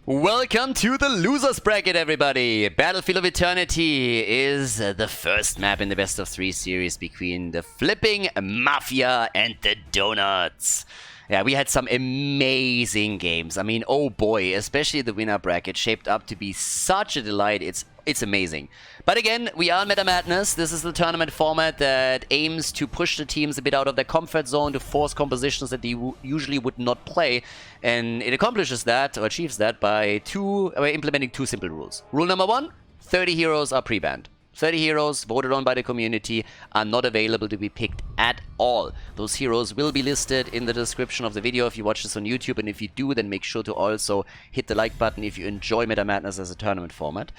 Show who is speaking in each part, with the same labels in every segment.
Speaker 1: Welcome to the losers bracket, everybody! Battlefield of Eternity is the first map in the best of 3 series between the Flipping Mafia and the Donuts. Yeah, we had some amazing games. I mean, oh boy, especially the winner bracket shaped up to be such a delight. It's amazing. But again, we are in Meta Madness. This is the tournament format that aims to push the teams a bit out of their comfort zone, to force compositions that they usually would not play. And it accomplishes that, or achieves that, by implementing 2 simple rules. Rule number 1, 30 heroes are pre-banned. 30 heroes voted on by the community are not available to be picked at all. Those heroes will be listed in the description of the video if you watch this on YouTube, and if you do, then make sure to also hit the like button if you enjoy Meta Madness as a tournament format.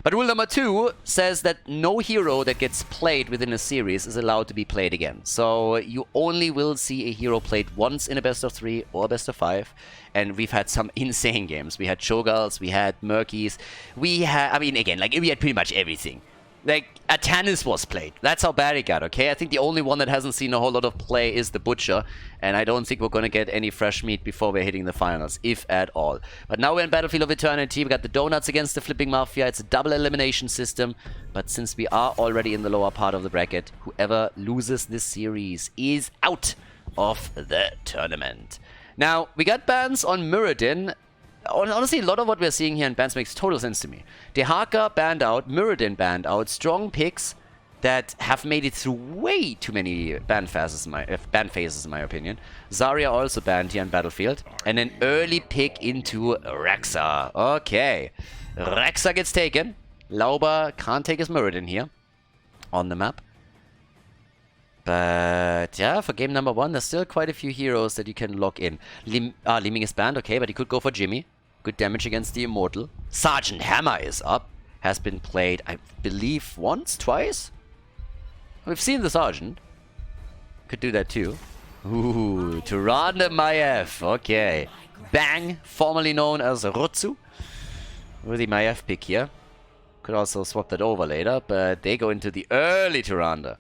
Speaker 1: But rule number 2 says that no hero that gets played within a series is allowed to be played again. So you only will see a hero played once in a best of 3 or a best of 5. And we've had some insane games. We had Shogals, we had Murkies, we had pretty much everything. Like, a Tannis was played. That's how bad it got, okay? I think the only one that hasn't seen a whole lot of play is the Butcher. And I don't think we're going to get any fresh meat before we're hitting the finals, if at all. But now we're in Battlefield of Eternity. We got the Donuts against the Flipping Mafia. It's a double elimination system. But since we are already in the lower part of the bracket, whoever loses this series is out of the tournament. Now, we got bans on Muradin. Honestly, a lot of what we're seeing here in bans makes total sense to me. Dehaka banned out, Muradin banned out, strong picks that have made it through way too many ban phases in my opinion. Zarya also banned here in Battlefield. And an early pick into Rexa. Okay. Rexa gets taken. Lauber can't take his Muradin here on the map. But yeah, for game number 1, there's still quite a few heroes that you can lock in. Liming is banned, okay, but he could go for Jimmy. Good damage against the Immortal. Sergeant Hammer is up. Has been played, I believe, once, twice? We've seen the Sergeant. Could do that too. Ooh, Tyrande Maiev, okay. Bang, formerly known as Rutsu. With the Maiev pick here. Could also swap that over later, but they go into the early Tyrande.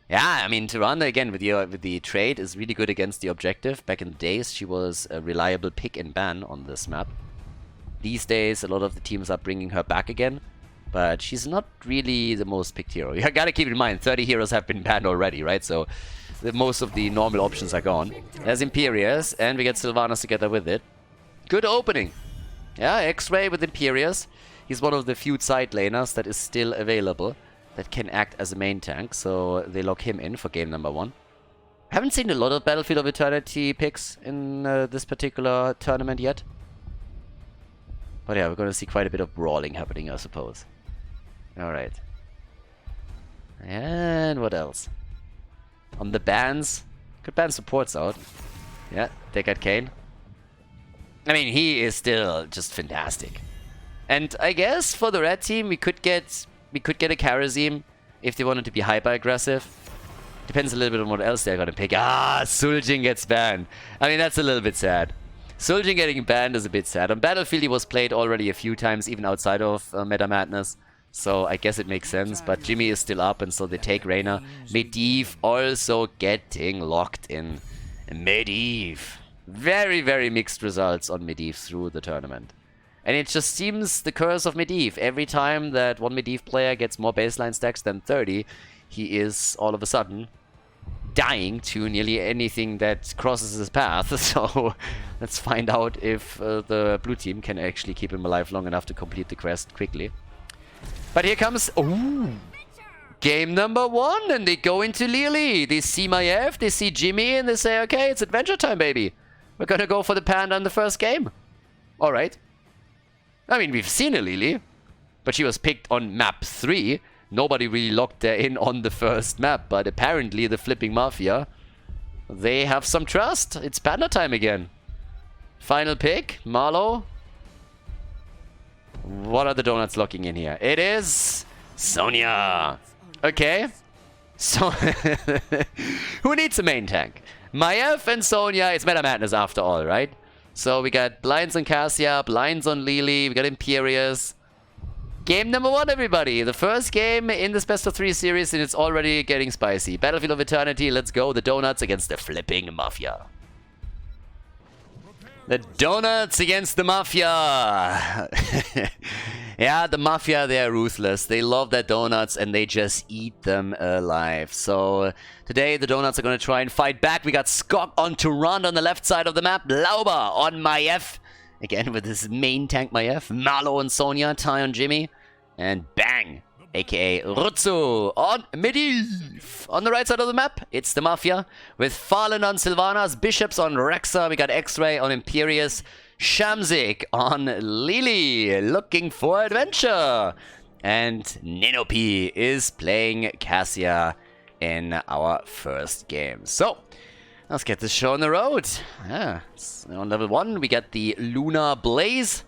Speaker 1: Yeah, I mean, Tyrande, again, with the trade, is really good against the objective. Back in the days, she was a reliable pick and ban on this map. These days, a lot of the teams are bringing her back again, but she's not really the most picked hero. You gotta keep in mind, 30 heroes have been banned already, right? So, most of the normal options are gone. There's Imperius, and we get Sylvanas together with it. Good opening. Yeah, X-Ray with Imperius. He's one of the few side laners that is still available, that can act as a main tank, so they lock him in for game number 1. Haven't seen a lot of Battlefield of Eternity picks in this particular tournament yet. But yeah, we're going to see quite a bit of brawling happening, I suppose. Alright. And what else? On the bans, could ban supports out. Yeah, they got Kane. I mean, he is still just fantastic. And I guess for the red team, we could get a Karazim if they wanted to be hyper-aggressive. Depends a little bit on what else they're going to pick. Ah, Suljin gets banned. I mean, that's a little bit sad. Suljin getting banned is a bit sad. On Battlefield, he was played already a few times, even outside of Meta Madness. So I guess it makes sense. But Jimmy is still up, and so they take Reyna. Medivh also getting locked in. Medivh. Very, very mixed results on Medivh through the tournament. And it just seems the curse of Medivh. Every time that one Medivh player gets more baseline stacks than 30, he is all of a sudden dying to nearly anything that crosses his path. So let's find out if the blue team can actually keep him alive long enough to complete the quest quickly. But here comes... Ooh! Game number 1, and they go into Lily. They see Maiev, they see Jimmy, and they say, okay, it's adventure time, baby. We're gonna go for the panda in the first game. Alright. I mean, we've seen a Lily, but she was picked on map 3. Nobody really locked her in on the first map, but apparently the Flipping Mafia, they have some trust. It's panda time again. Final pick, Marlow. What are the donuts locking in here? It is Sonya. Okay. So, who needs a main tank? Maiev and Sonya, it's Meta Madness after all, right? So we got blinds on Cassia, blinds on Lily, we got Imperius. Game number 1, everybody. The first game in this best of 3 series, and it's already getting spicy. Battlefield of Eternity, let's go. The Donuts against the Flipping Mafia. The Donuts against the Mafia. Yeah, the Mafia, they're ruthless. They love their donuts and they just eat them alive. So today the Donuts are going to try and fight back. We got Stukov on Tyrande on the left side of the map. Lauber on Maiev. Again with his main tank Maiev. Marlo and Sonya, Ty on Jimmy. And bang, aka Rutsu on Medivh. On the right side of the map, it's the Mafia. With Fallen on Sylvanas, Bishops on Rexa. We got X-Ray on Imperius. Shamzik on Lily, looking for adventure. And Ninopi is playing Cassia in our first game. So, let's get this show on the road. Yeah, on level 1, we get the Lunar Blaze.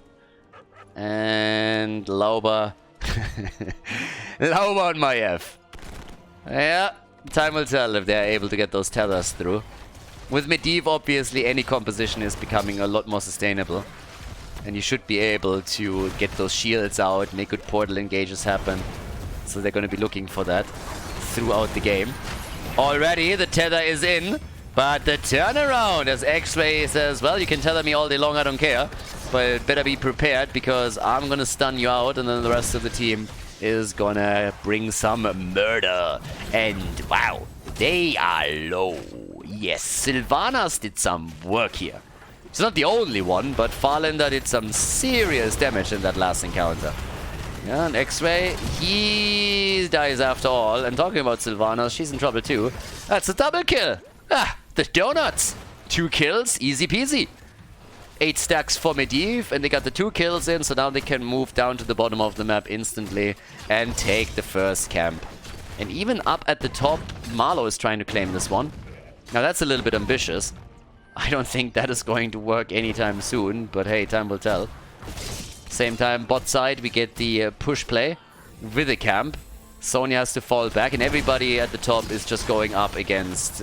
Speaker 1: And Lauber. Lauber on Maiev. Yeah, time will tell if they're able to get those tethers through. With Medivh, obviously, any composition is becoming a lot more sustainable. And you should be able to get those shields out, make good portal engages happen. So they're going to be looking for that throughout the game. Already, the tether is in. But the turnaround, as X-Ray says, well, you can tether me all day long, I don't care. But better be prepared, because I'm going to stun you out, and then the rest of the team is going to bring some murder. And, wow, they are low. Yes, Sylvanas did some work here. She's not the only one, but Farlander did some serious damage in that last encounter. Yeah, and X-Ray, he dies after all. And talking about Sylvanas, she's in trouble too. That's a double kill. Ah, the Donuts. 2 kills, easy peasy. 8 stacks for Medivh, and they got the 2 kills in, so now they can move down to the bottom of the map instantly and take the first camp. And even up at the top, Marlo is trying to claim this one. Now that's a little bit ambitious. I don't think that is going to work anytime soon, but hey, time will tell. Same time, bot side, we get the push play with the camp. Sonya has to fall back, and everybody at the top is just going up against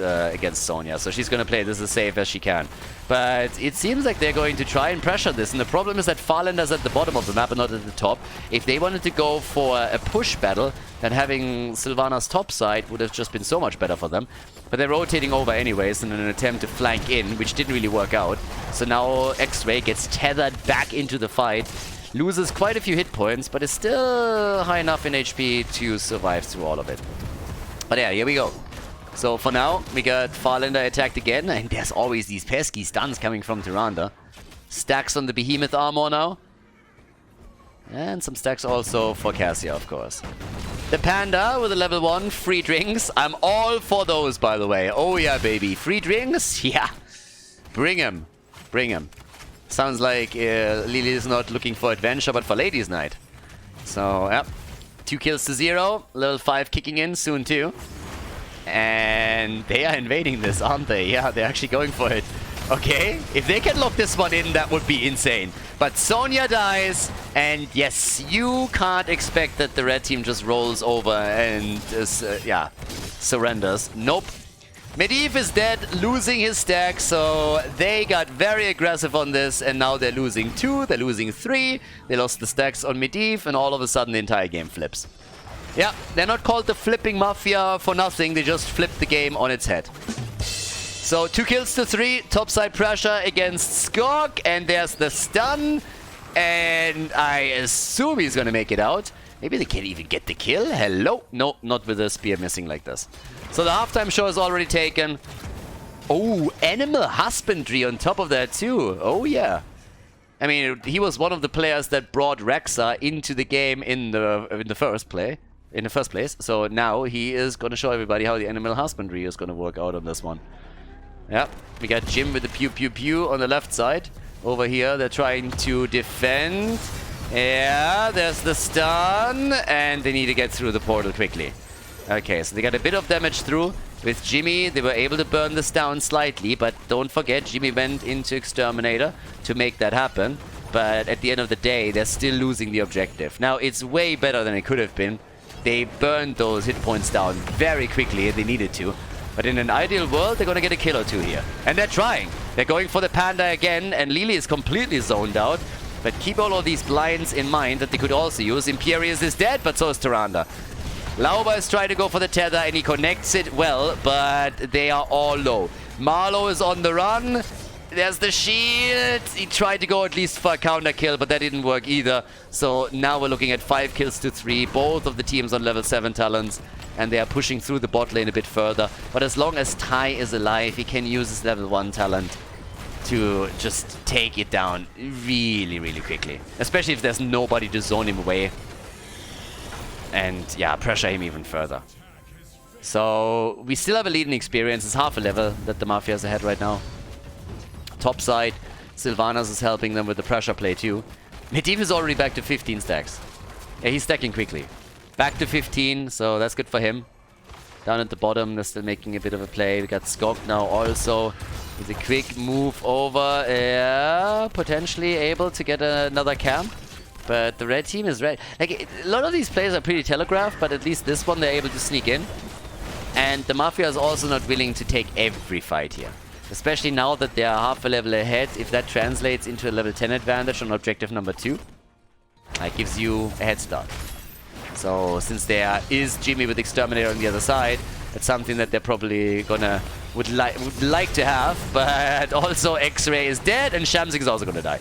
Speaker 1: Sonya. So she's going to play this as safe as she can. But it seems like they're going to try and pressure this, and the problem is that Farlander's at the bottom of the map and not at the top. If they wanted to go for a push battle, then having Sylvanas top side would have just been so much better for them. But they're rotating over anyways in an attempt to flank in, which didn't really work out. So now X-Ray gets tethered back into the fight. Loses quite a few hit points, but is still high enough in HP to survive through all of it. But yeah, here we go. So for now, we got Farlander attacked again, and there's always these pesky stuns coming from Tyrande. Stacks on the Behemoth armor now. And some stacks also for Cassia, of course. The Panda with a level 1, free drinks. I'm all for those, by the way. Oh yeah, baby. Free drinks? Yeah. Bring 'em. Bring 'em. Sounds like Lily is not looking for adventure, but for Ladies' Night. So, yeah. 2 kills to 0. Level 5 kicking in soon, too. And they are invading this, aren't they? Yeah, they're actually going for it. Okay, if they can lock this one in, that would be insane. But Sonya dies, and yes, you can't expect that the red team just rolls over and, yeah, surrenders. Nope. Medivh is dead, losing his stack, so they got very aggressive on this, and now they're losing 2, they're losing 3, they lost the stacks on Medivh, and all of a sudden the entire game flips. Yeah, they're not called the Flipping Mafia for nothing, they just flipped the game on its head. So 2 kills to 3, topside pressure against Stukov, and there's the stun, and I assume he's gonna make it out. Maybe they can't even get the kill? Hello? No, not with the spear missing like this. So the halftime show is already taken. Oh, Animal Husbandry on top of that too. Oh yeah. I mean, he was one of the players that brought Rexa into the game in the first place. So now he is going to show everybody how the Animal Husbandry is going to work out on this one. Yep, we got Jim with the pew pew pew on the left side. Over here, they're trying to defend. Yeah, there's the stun, and they need to get through the portal quickly. Okay, so they got a bit of damage through. With Jimmy, they were able to burn this down slightly, but don't forget, Jimmy went into Exterminator to make that happen. But at the end of the day, they're still losing the objective. Now, it's way better than it could have been. They burned those hit points down very quickly, they needed to. But in an ideal world, they're going to get a kill or 2 here. And they're trying. They're going for the Panda again, and Lily is completely zoned out. But keep all of these blinds in mind that they could also use. Imperius is dead, but so is Tyrande. Lauber is trying to go for the tether, and he connects it well, but they are all low. Marlo is on the run. There's the shield. He tried to go at least for a counter kill, but that didn't work either. So now we're looking at 5 kills to 3. Both of the teams on level 7 talents. And they are pushing through the bot lane a bit further. But as long as Ty is alive, he can use his level 1 talent to just take it down really, really quickly. Especially if there's nobody to zone him away. And yeah, pressure him even further. So we still have a lead in experience. It's half a level that the Mafia is ahead right now. Top side, Sylvanas is helping them with the pressure play too. Medivh is already back to 15 stacks. Yeah, he's stacking quickly. Back to 15, so that's good for him. Down at the bottom, they're still making a bit of a play. We got Skog now also with a quick move over. Yeah, potentially able to get another camp. But the red team is red. Like, a lot of these plays are pretty telegraphed, but at least this one they're able to sneak in. And the Mafia is also not willing to take every fight here. Especially now that they are half a level ahead. If that translates into a level 10 advantage on objective number 2, that gives you a head start. So since there is Jimmy with Exterminator on the other side, that's something that they're probably would like to have. But also X-Ray is dead and Shamsik is also gonna die.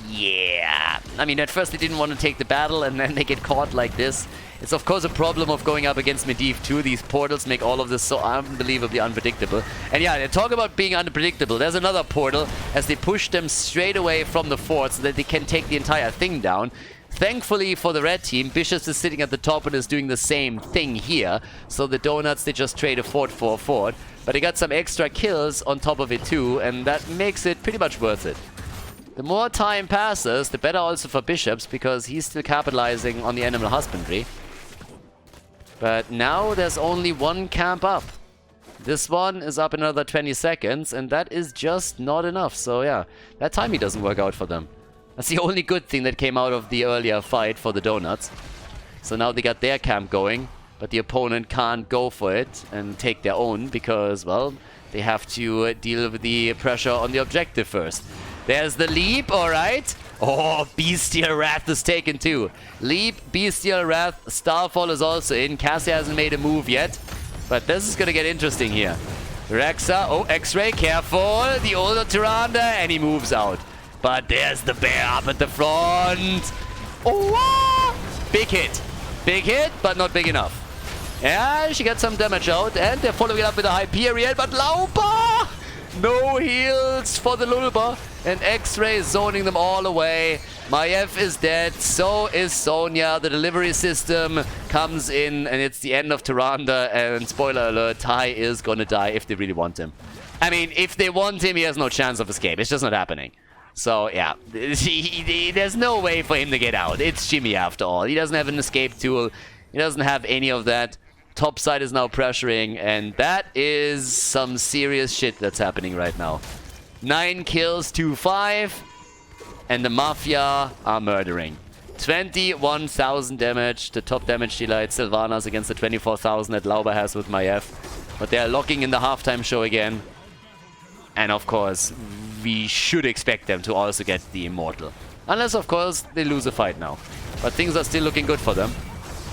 Speaker 1: Yeah, I mean, at first they didn't want to take the battle and then they get caught like this. It's of course a problem of going up against Medivh too. These portals make all of this so unbelievably unpredictable. And yeah, they talk about being unpredictable. There's another portal as they push them straight away from the fort so that they can take the entire thing down. Thankfully for the red team, Bishop is sitting at the top and is doing the same thing here. So the Donuts, they just trade a fort for a fort. But they got some extra kills on top of it too, and that makes it pretty much worth it. The more time passes, the better also for Bishops, because he's still capitalizing on the animal husbandry. But now there's only one camp up. This one is up in another 20 seconds, and that is just not enough. So yeah, that timing doesn't work out for them. That's the only good thing that came out of the earlier fight for the Donuts. So now they got their camp going, but the opponent can't go for it and take their own because, well, they have to deal with the pressure on the objective first. There's the leap, alright. Oh, Bestial Wrath is taken too. Leap, Bestial Wrath, Starfall is also in. Cassie hasn't made a move yet, but this is gonna get interesting here. Rexa, oh, X-Ray, careful. The older Tyrande, and he moves out. But there's the bear up at the front. Oh, big hit, but not big enough. Yeah, she got some damage out, and they're following it up with a Hyperion, but Laupa! No heals for the Lulba, and X-Ray is zoning them all away. Maiev is dead, so is Sonya. The delivery system comes in, and it's the end of Tyrande, and spoiler alert, Ty is gonna die if they really want him. I mean, if they want him, he has no chance of escape. It's just not happening. So, yeah, there's no way for him to get out. It's Jimmy after all. He doesn't have an escape tool. He doesn't have any of that. Top side is now pressuring, and that is some serious shit that's happening right now. 9 kills to 5, and the Mafia are murdering. 21,000 damage. The top damage dealer at Sylvanas against the 24,000 that Lauber has with Maiev. But they are locking in the halftime show again. And of course, we should expect them to also get the Immortal. Unless, of course, they lose a fight now. But things are still looking good for them.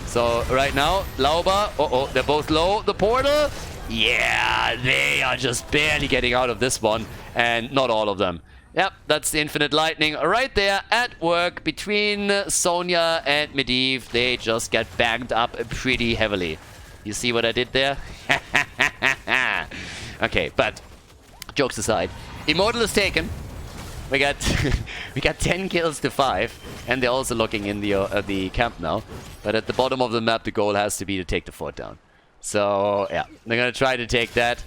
Speaker 1: So, right now, Lauber, uh-oh, they're both low. The portal, yeah, they are just barely getting out of this one. And not all of them. Yep, that's the Infinite Lightning right there at work between Sonya and Medivh. They just get banged up pretty heavily. You see what I did there? Okay, but jokes aside, Immortal is taken. We got we got 10 kills to 5, and they're also looking in the camp now. But at the bottom of the map, the goal has to be to take the fort down. So yeah, they're gonna try to take that,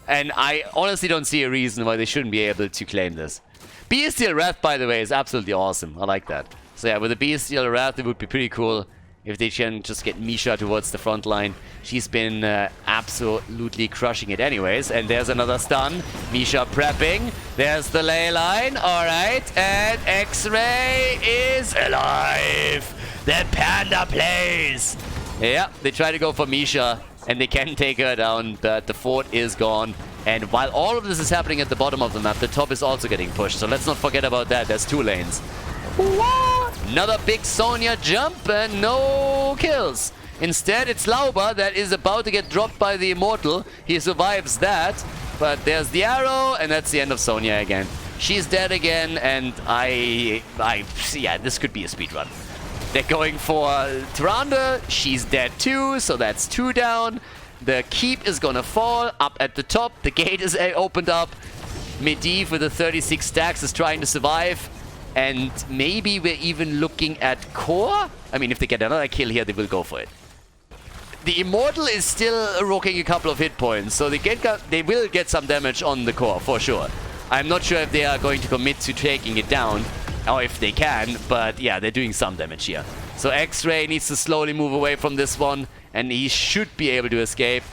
Speaker 1: and I honestly don't see a reason why they shouldn't be able to claim this. Bestial Wrath, by the way, is absolutely awesome. I like that. So yeah, with the Bestial Wrath, it would be pretty cool if they can just get Misha towards the front line. She's been absolutely crushing it anyways. And there's another stun. Misha prepping. There's the ley line. Alright. And X-Ray is alive. The panda plays. Yeah, they try to go for Misha. And they can take her down. But the fort is gone. And while all of this is happening at the bottom of the map, the top is also getting pushed. So let's not forget about that. There's 2 lanes. What? Another big Sonya jump and no kills. Instead, it's Lauber that is about to get dropped by the Immortal. He survives that. But there's the arrow, and that's the end of Sonya again. She's dead again, and yeah, this could be a speedrun. They're going for Tyrande. She's dead too, so that's 2 down. The keep is gonna fall up at the top. The gate is opened up. Medivh with the 36 stacks is trying to survive. And maybe we're even looking at core. I mean, if they get another kill here, they will go for it. The Immortal is still rocking a couple of hit points, so they will get some damage on the core, for sure. I'm not sure if they are going to commit to taking it down, or if they can, but yeah, they're doing some damage here. So X-Ray needs to slowly move away from this one, and he should be able to escape.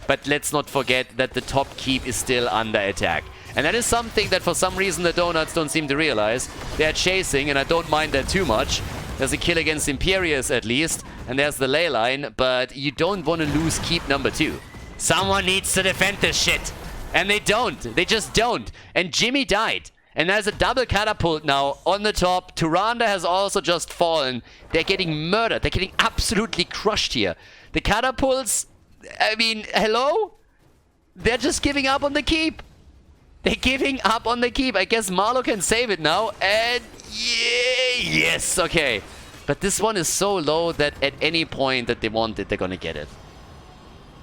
Speaker 1: But let's not forget that the top keep is still under attack. And that is something that for some reason the Donuts don't seem to realize. They're chasing, and I don't mind that too much. There's a kill against Imperius at least, and there's the ley line, but you don't want to lose keep number 2. Someone needs to defend this shit. And they don't. They just don't. And Jimmy died. And there's a double catapult now on the top. Tyrande has also just fallen. They're getting murdered. They're getting absolutely crushed here. The catapults, I mean, hello? They're just giving up on the keep. They're giving up on the keep. I guess Marlo can save it now. And yeah, yes, okay. But this one is so low that at any point that they want it, they're gonna get it.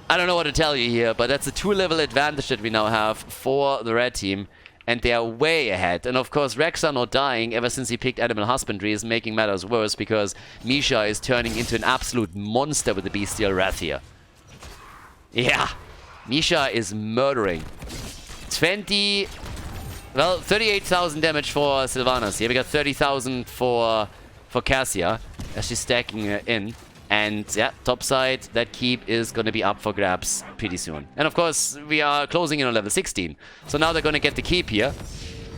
Speaker 1: I don't know what to tell you here, but that's a 2-level advantage that we now have for the red team. And they are way ahead. And of course, Rexxar not dying ever since he picked Animal Husbandry is making matters worse because Misha is turning into an absolute monster with the Bestial Wrath here. Yeah, Misha is murdering. 38,000 damage for Sylvanas here. We got 30,000 for Cassia as she's stacking in. And yeah, top side, that keep is going to be up for grabs pretty soon. And of course, we are closing in on level 16. So now they're going to get the keep here.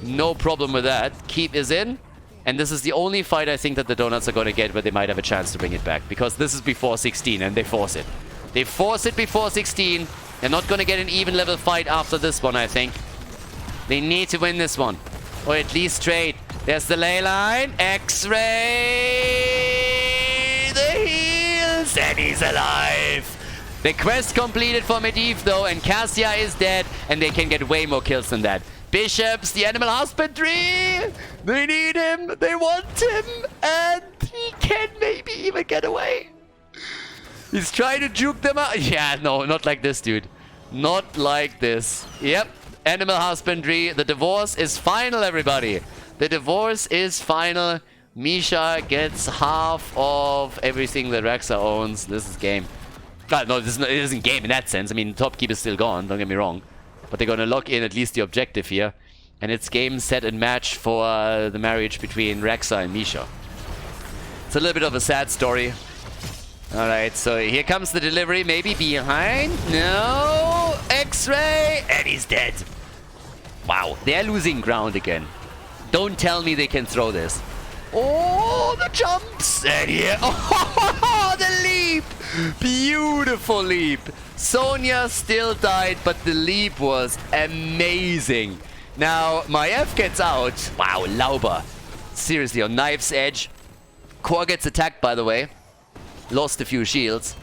Speaker 1: No problem with that. Keep is in. And this is the only fight I think that the Donuts are going to get where they might have a chance to bring it back. Because this is before 16 and they force it. They force it before 16. They're not going to get an even level fight after this one, I think. They need to win this one. Or at least trade. There's the ley line. X-Ray. The heals. And he's alive. The quest completed for Medivh though. And Cassia is dead. And they can get way more kills than that. Bishops, the Animal Husbandry. They need him. They want him. And he can maybe even get away. He's trying to juke them out. Yeah, no, not like this, dude. Not like this. Yep. Animal Husbandry. The divorce is final, everybody. The divorce is final. Misha gets half of everything that Rexxar owns. This is game. No, it isn't game in that sense. I mean, top keep is still gone. Don't get me wrong. But they're going to lock in at least the objective here. And it's game, set, and match for the marriage between Rexxar and Misha. It's a little bit of a sad story. Alright, so here comes the delivery. Maybe behind? No! X-Ray! And he's dead. Wow, they're losing ground again. Don't tell me they can throw this. Oh, the jumps! And here... Oh, the leap! Beautiful leap. Sonya still died, but the leap was amazing. Now, Maiev gets out. Wow, Lauber. Seriously, on knife's edge. Core gets attacked, by the way. Lost a few shields.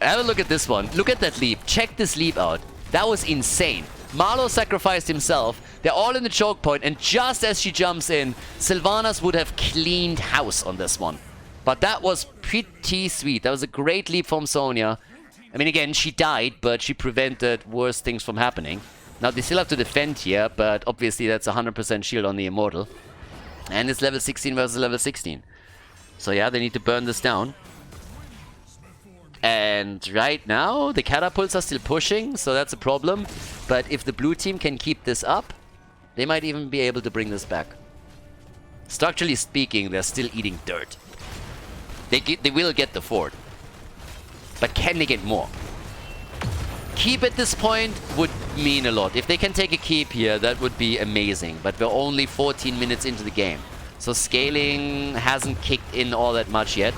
Speaker 1: Have a look at this one. Look at that leap. Check this leap out. That was insane. Marlo sacrificed himself. They're all in the choke point, and just as she jumps in, Sylvanas would have cleaned house on this one. But that was pretty sweet. That was a great leap from Sonya. I mean, again, she died, but she prevented worse things from happening. Now, they still have to defend here, but obviously that's 100% shield on the Immortal. And it's level 16 versus level 16. So yeah, they need to burn this down. And right now, the catapults are still pushing, so that's a problem. But if the blue team can keep this up, they might even be able to bring this back. Structurally speaking, they're still eating dirt. They will get the fort. But can they get more? Keep at this point would mean a lot. If they can take a keep here, that would be amazing. But we're only 14 minutes into the game. So scaling hasn't kicked in all that much yet.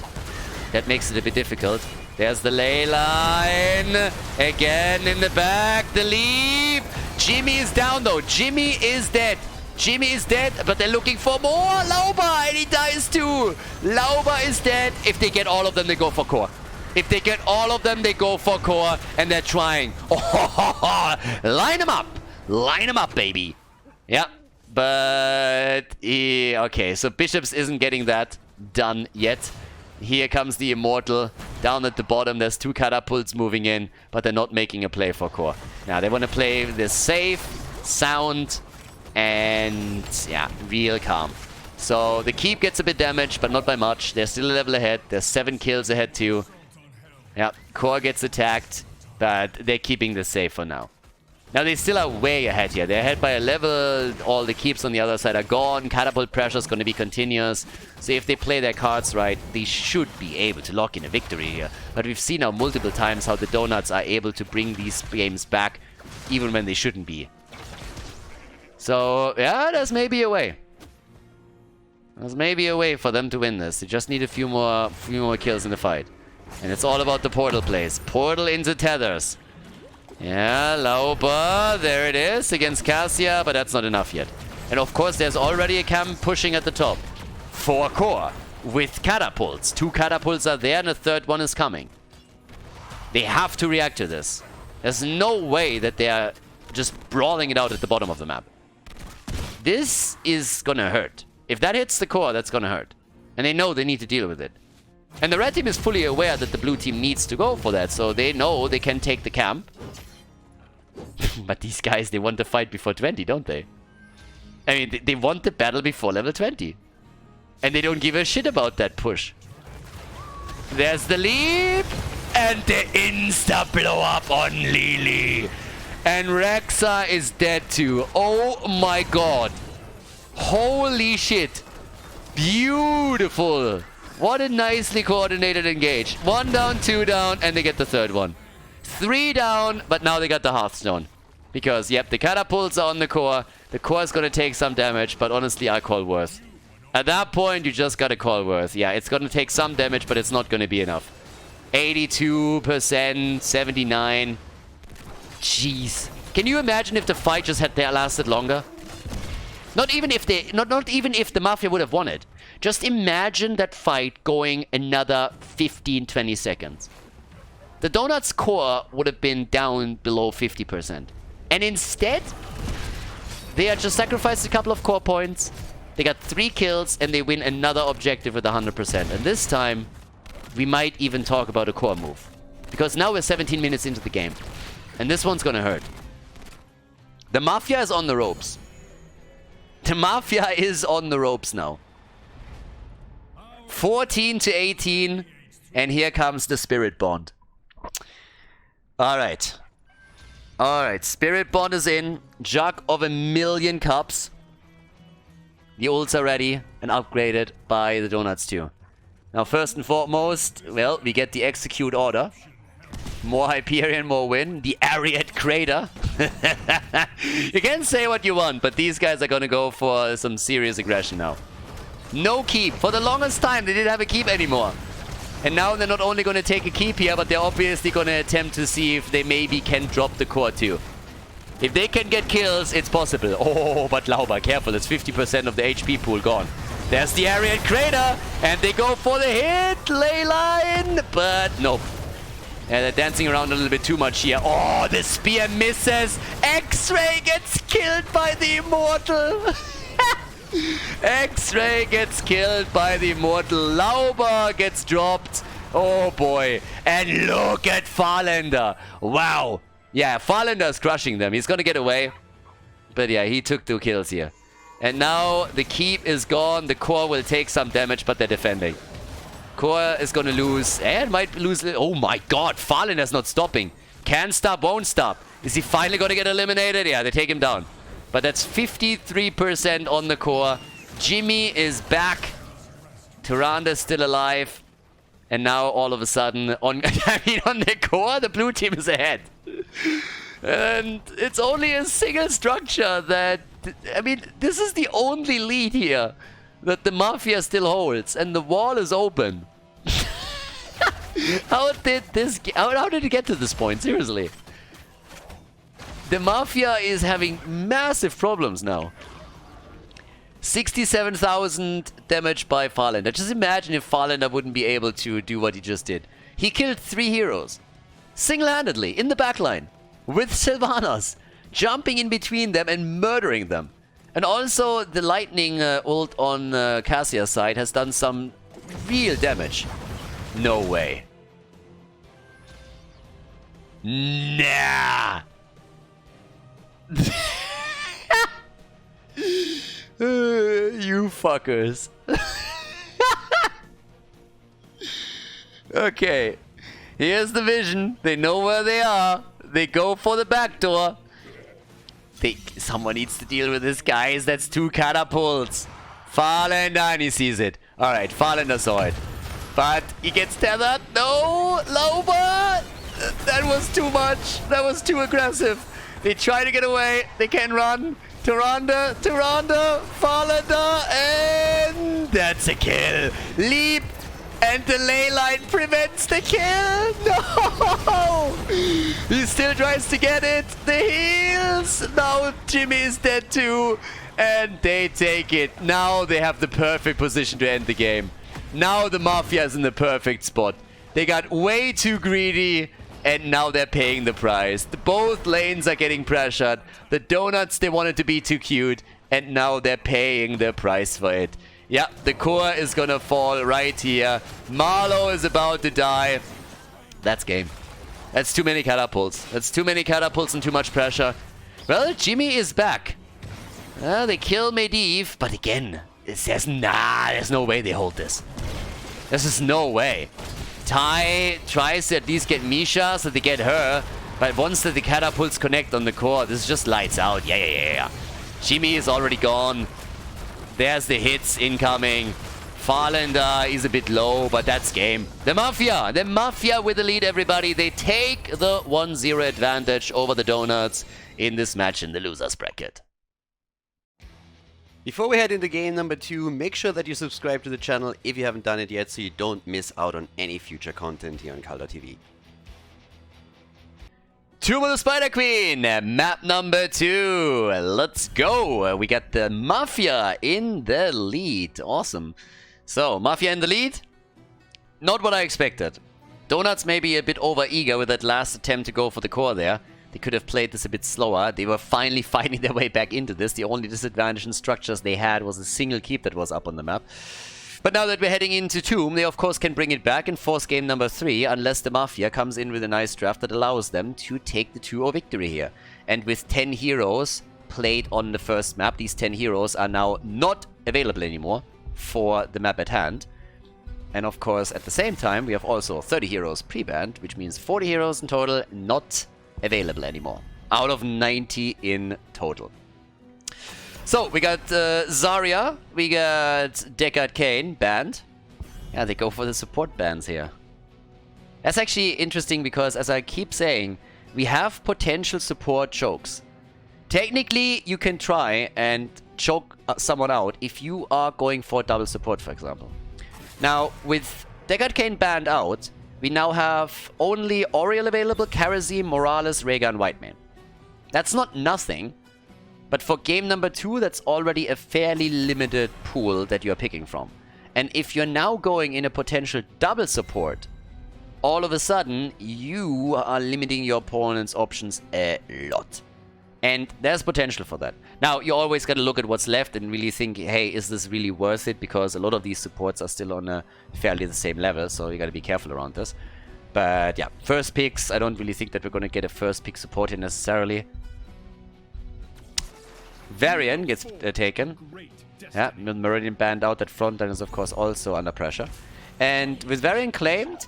Speaker 1: That makes it a bit difficult. There's the ley line. Again in the back. The leap. Jimmy is down though. Jimmy is dead. Jimmy is dead, but they're looking for more. Lauber, and he dies too. Lauber is dead. If they get all of them, they go for core. If they get all of them, they go for core, and they're trying. Oh, line them up. Line them up, baby. Yeah, but... okay, so Bishops isn't getting that done yet. Here comes the Immortal. Down at the bottom, there's 2 catapults moving in, but they're not making a play for core. Now, they want to play this safe, sound, and yeah, real calm. So the keep gets a bit damaged, but not by much. They're still a level ahead. There's 7 kills ahead too. Yeah, core gets attacked, but they're keeping this safe for now. Now they still are way ahead here. They're ahead by a level. All the keeps on the other side are gone. Catapult pressure is going to be continuous. So if they play their cards right, they should be able to lock in a victory here. But we've seen now multiple times how the Donuts are able to bring these games back, even when they shouldn't be. So yeah, there's maybe a way. There's maybe a way for them to win this. They just need a few more kills in the fight. And it's all about the portal plays. Portal into tethers. Yeah, Lauba, there it is against Cassia, but that's not enough yet. And of course, there's already a camp pushing at the top. 4 core with catapults. 2 catapults are there and a 3rd one is coming. They have to react to this. There's no way that they are just brawling it out at the bottom of the map. This is gonna hurt. If that hits the core, that's gonna hurt. And they know they need to deal with it. And the red team is fully aware that the blue team needs to go for that, so they know they can take the camp. But these guys, they want the fight before 20, don't they? I mean, they want the battle before level 20. And they don't give a shit about that push. There's the leap! And the insta blow up on Lily. And Rexa is dead too. Oh my god. Holy shit. Beautiful. What a nicely coordinated engage. 1 down, 2 down, and they get the 3rd one. 3 down, but now they got the Hearthstone. Because, yep, the catapults are on the core. The core is going to take some damage, but honestly, I call worth. At that point, you just got to call worth. Yeah, it's going to take some damage, but it's not going to be enough. 82%, 79. Jeez. Can you imagine if the fight just had lasted longer? Not even if the Mafia would have won it. Just imagine that fight going another 15-20 seconds. The Donuts core would have been down below 50%. And instead, they had just sacrificed a couple of core points. They got 3 kills and they win another objective with 100%. And this time, we might even talk about a core move. Because now we're 17 minutes into the game. And this one's gonna hurt. The Mafia is on the ropes. The Mafia is on the ropes now. 14-18, and here comes the Spirit Bond. Alright. Alright, Spirit Bond is in. Jug of 1,000,000 cups. The ults are ready and upgraded by the Donuts too. Now first and foremost, well, we get the Execute Order. More Hyperion, more win. The Ariad Crater. You can say what you want, but these guys are gonna go for some serious aggression now. No keep. For the longest time, they didn't have a keep anymore. And now they're not only going to take a keep here, but they're obviously going to attempt to see if they maybe can drop the core too. If they can get kills, it's possible. Oh, but Lauba, careful. It's 50% of the HP pool gone. There's the Ariad Crater, and they go for the hit. Ley line, but nope. Yeah, they're dancing around a little bit too much here. Oh, the spear misses. X-Ray gets killed by the Immortal. X-Ray gets killed by the Immortal. Lauba gets dropped. Oh boy. And look at Farlander. Wow. Yeah, Farlander's crushing them. He's gonna get away. But yeah, he took 2 kills here. And now the keep is gone. The core will take some damage, but they're defending. Core is gonna lose. And might lose. Oh my god. Farlander's not stopping. Can't stop, won't stop. Is he finally gonna get eliminated? Yeah, they take him down. But that's 53% on the core. Jimmy is back. Tyranda's still alive. And now all of a sudden, on the core, the blue team is ahead. And it's only a single structure that... I mean, this is the only lead here that the Mafia still holds. And the wall is open. How did it get to this point? Seriously. The Mafia is having massive problems now. 67,000 damage by Farlander. Just imagine if Farlander wouldn't be able to do what he just did. He killed 3 heroes. Single-handedly, in the backline. With Sylvanas. Jumping in between them and murdering them. And also, the lightning ult on Cassia's side has done some real damage. No way. Nah! You fuckers. Okay. Here's the vision. They know where they are. They go for the back door. Someone needs to deal with this, guys. That's 2 catapults. Farlander, and he sees it. Alright, Farlander saw it. But he gets tethered. No! Loba! That was too much. That was too aggressive. They try to get away. They can run. Tyrande, Farlander, and that's a kill. Leap, and the ley line prevents the kill. No! He still tries to get it. The heals. Now Jimmy is dead too, and they take it. Now they have the perfect position to end the game. Now the Mafia is in the perfect spot. They got way too greedy. And now they're paying the price. Both lanes are getting pressured. The donuts, they wanted to be too cute. And now they're paying the price for it. Yeah, the core is gonna fall right here. Marlow is about to die. That's game. That's too many catapults. That's too many catapults and too much pressure. Well, Jimmy is back. They kill Medivh. But again, there's no way they hold this. There's just no way. Ty tries to at least get Misha so they get her, but once the catapults connect on the core, this just lights out. Yeah. Jimmy is already gone. There's the hits incoming. Farlander is a bit low, but that's game. The Mafia with the lead, everybody. They take the 1-0 advantage over the Donuts in this match in the losers bracket. Before we head into game number 2, make sure that you subscribe to the channel if you haven't done it yet so you don't miss out on any future content here on Khaldor TV. Tomb of the Spider Queen, map number 2. Let's go. We got the Mafia in the lead. Awesome. So, Mafia in the lead. Not what I expected. Donuts maybe a bit over eager with that last attempt to go for the core there. They could have played this a bit slower. They were finally fighting their way back into this. The only disadvantage in structures they had was a single keep that was up on the map. But now that we're heading into Tomb, they of course can bring it back and force game number 3, unless the Mafia comes in with a nice draft that allows them to take the 2-0 victory here. And with 10 heroes played on the first map, these 10 heroes are now not available anymore for the map at hand. And of course, at the same time, we have also 30 heroes pre-banned, which means 40 heroes in total not available anymore. Out of 90 in total. So, we got Zarya, we got Deckard Cain banned. Yeah, they go for the support bans here. That's actually interesting because, as I keep saying, we have potential support chokes. Technically, you can try and choke someone out if you are going for double support, for example. Now, with Deckard Cain banned out, we now have only Yrel available, Kharazim, Morales, Rhaegar, and Whitemane. That's not nothing, but for game number 2, that's already a fairly limited pool that you're picking from. And if you're now going in a potential double support, all of a sudden, you are limiting your opponent's options a lot. And there's potential for that. Now, you always got to look at what's left and really think, hey, is this really worth it? Because a lot of these supports are still on a fairly the same level, so you got to be careful around this. But yeah, first picks, I don't really think that we're going to get a first pick support here necessarily. Varian gets taken. Yeah, Meridian banned out. That front line is of course also under pressure. And with Varian claimed,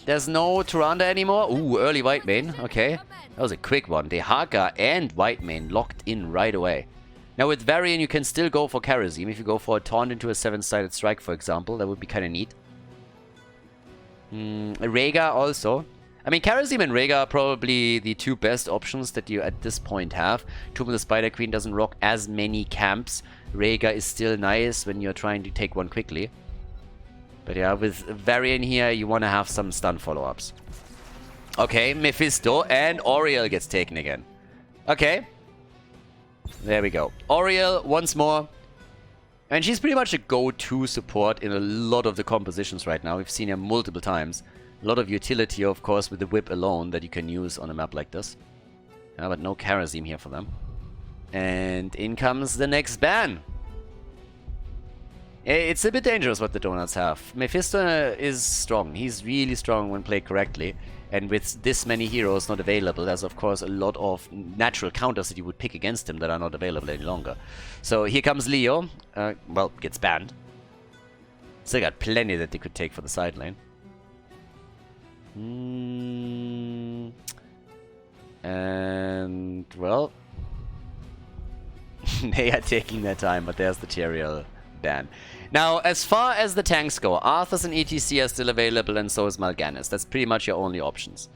Speaker 1: there's no Tyrande anymore. Ooh, early Whitemane. Okay. That was a quick one. The Hogger and Whitemane locked in right away. Now with Varian, you can still go for Kharazim. If you go for a taunt into a 7-sided strike, for example, that would be kind of neat. Rhaegar also. I mean, Kharazim and Rhaegar are probably the 2 best options that you at this point have. Tomb of the Spider Queen doesn't rock as many camps. Rhaegar is still nice when you're trying to take one quickly. But yeah, with Varian here, you want to have some stun follow-ups. Okay, Mephisto and Yrel gets taken again. Okay. There we go. Yrel once more. And she's pretty much a go-to support in a lot of the compositions right now. We've seen her multiple times. A lot of utility, of course, with the whip alone that you can use on a map like this. But no Kharazim here for them. And in comes the next ban. It's a bit dangerous what the Donuts have. Mephisto is strong. He's really strong when played correctly. And with this many heroes not available, there's of course a lot of natural counters that you would pick against him that are not available any longer. So here comes Leo. Well, gets banned. Still got plenty that they could take for the side lane. And, well... they are taking their time, but there's the Tyriel ban. Now, as far as the tanks go, Arthas and ETC are still available, and so is Mal'Ganis. That's pretty much your only options.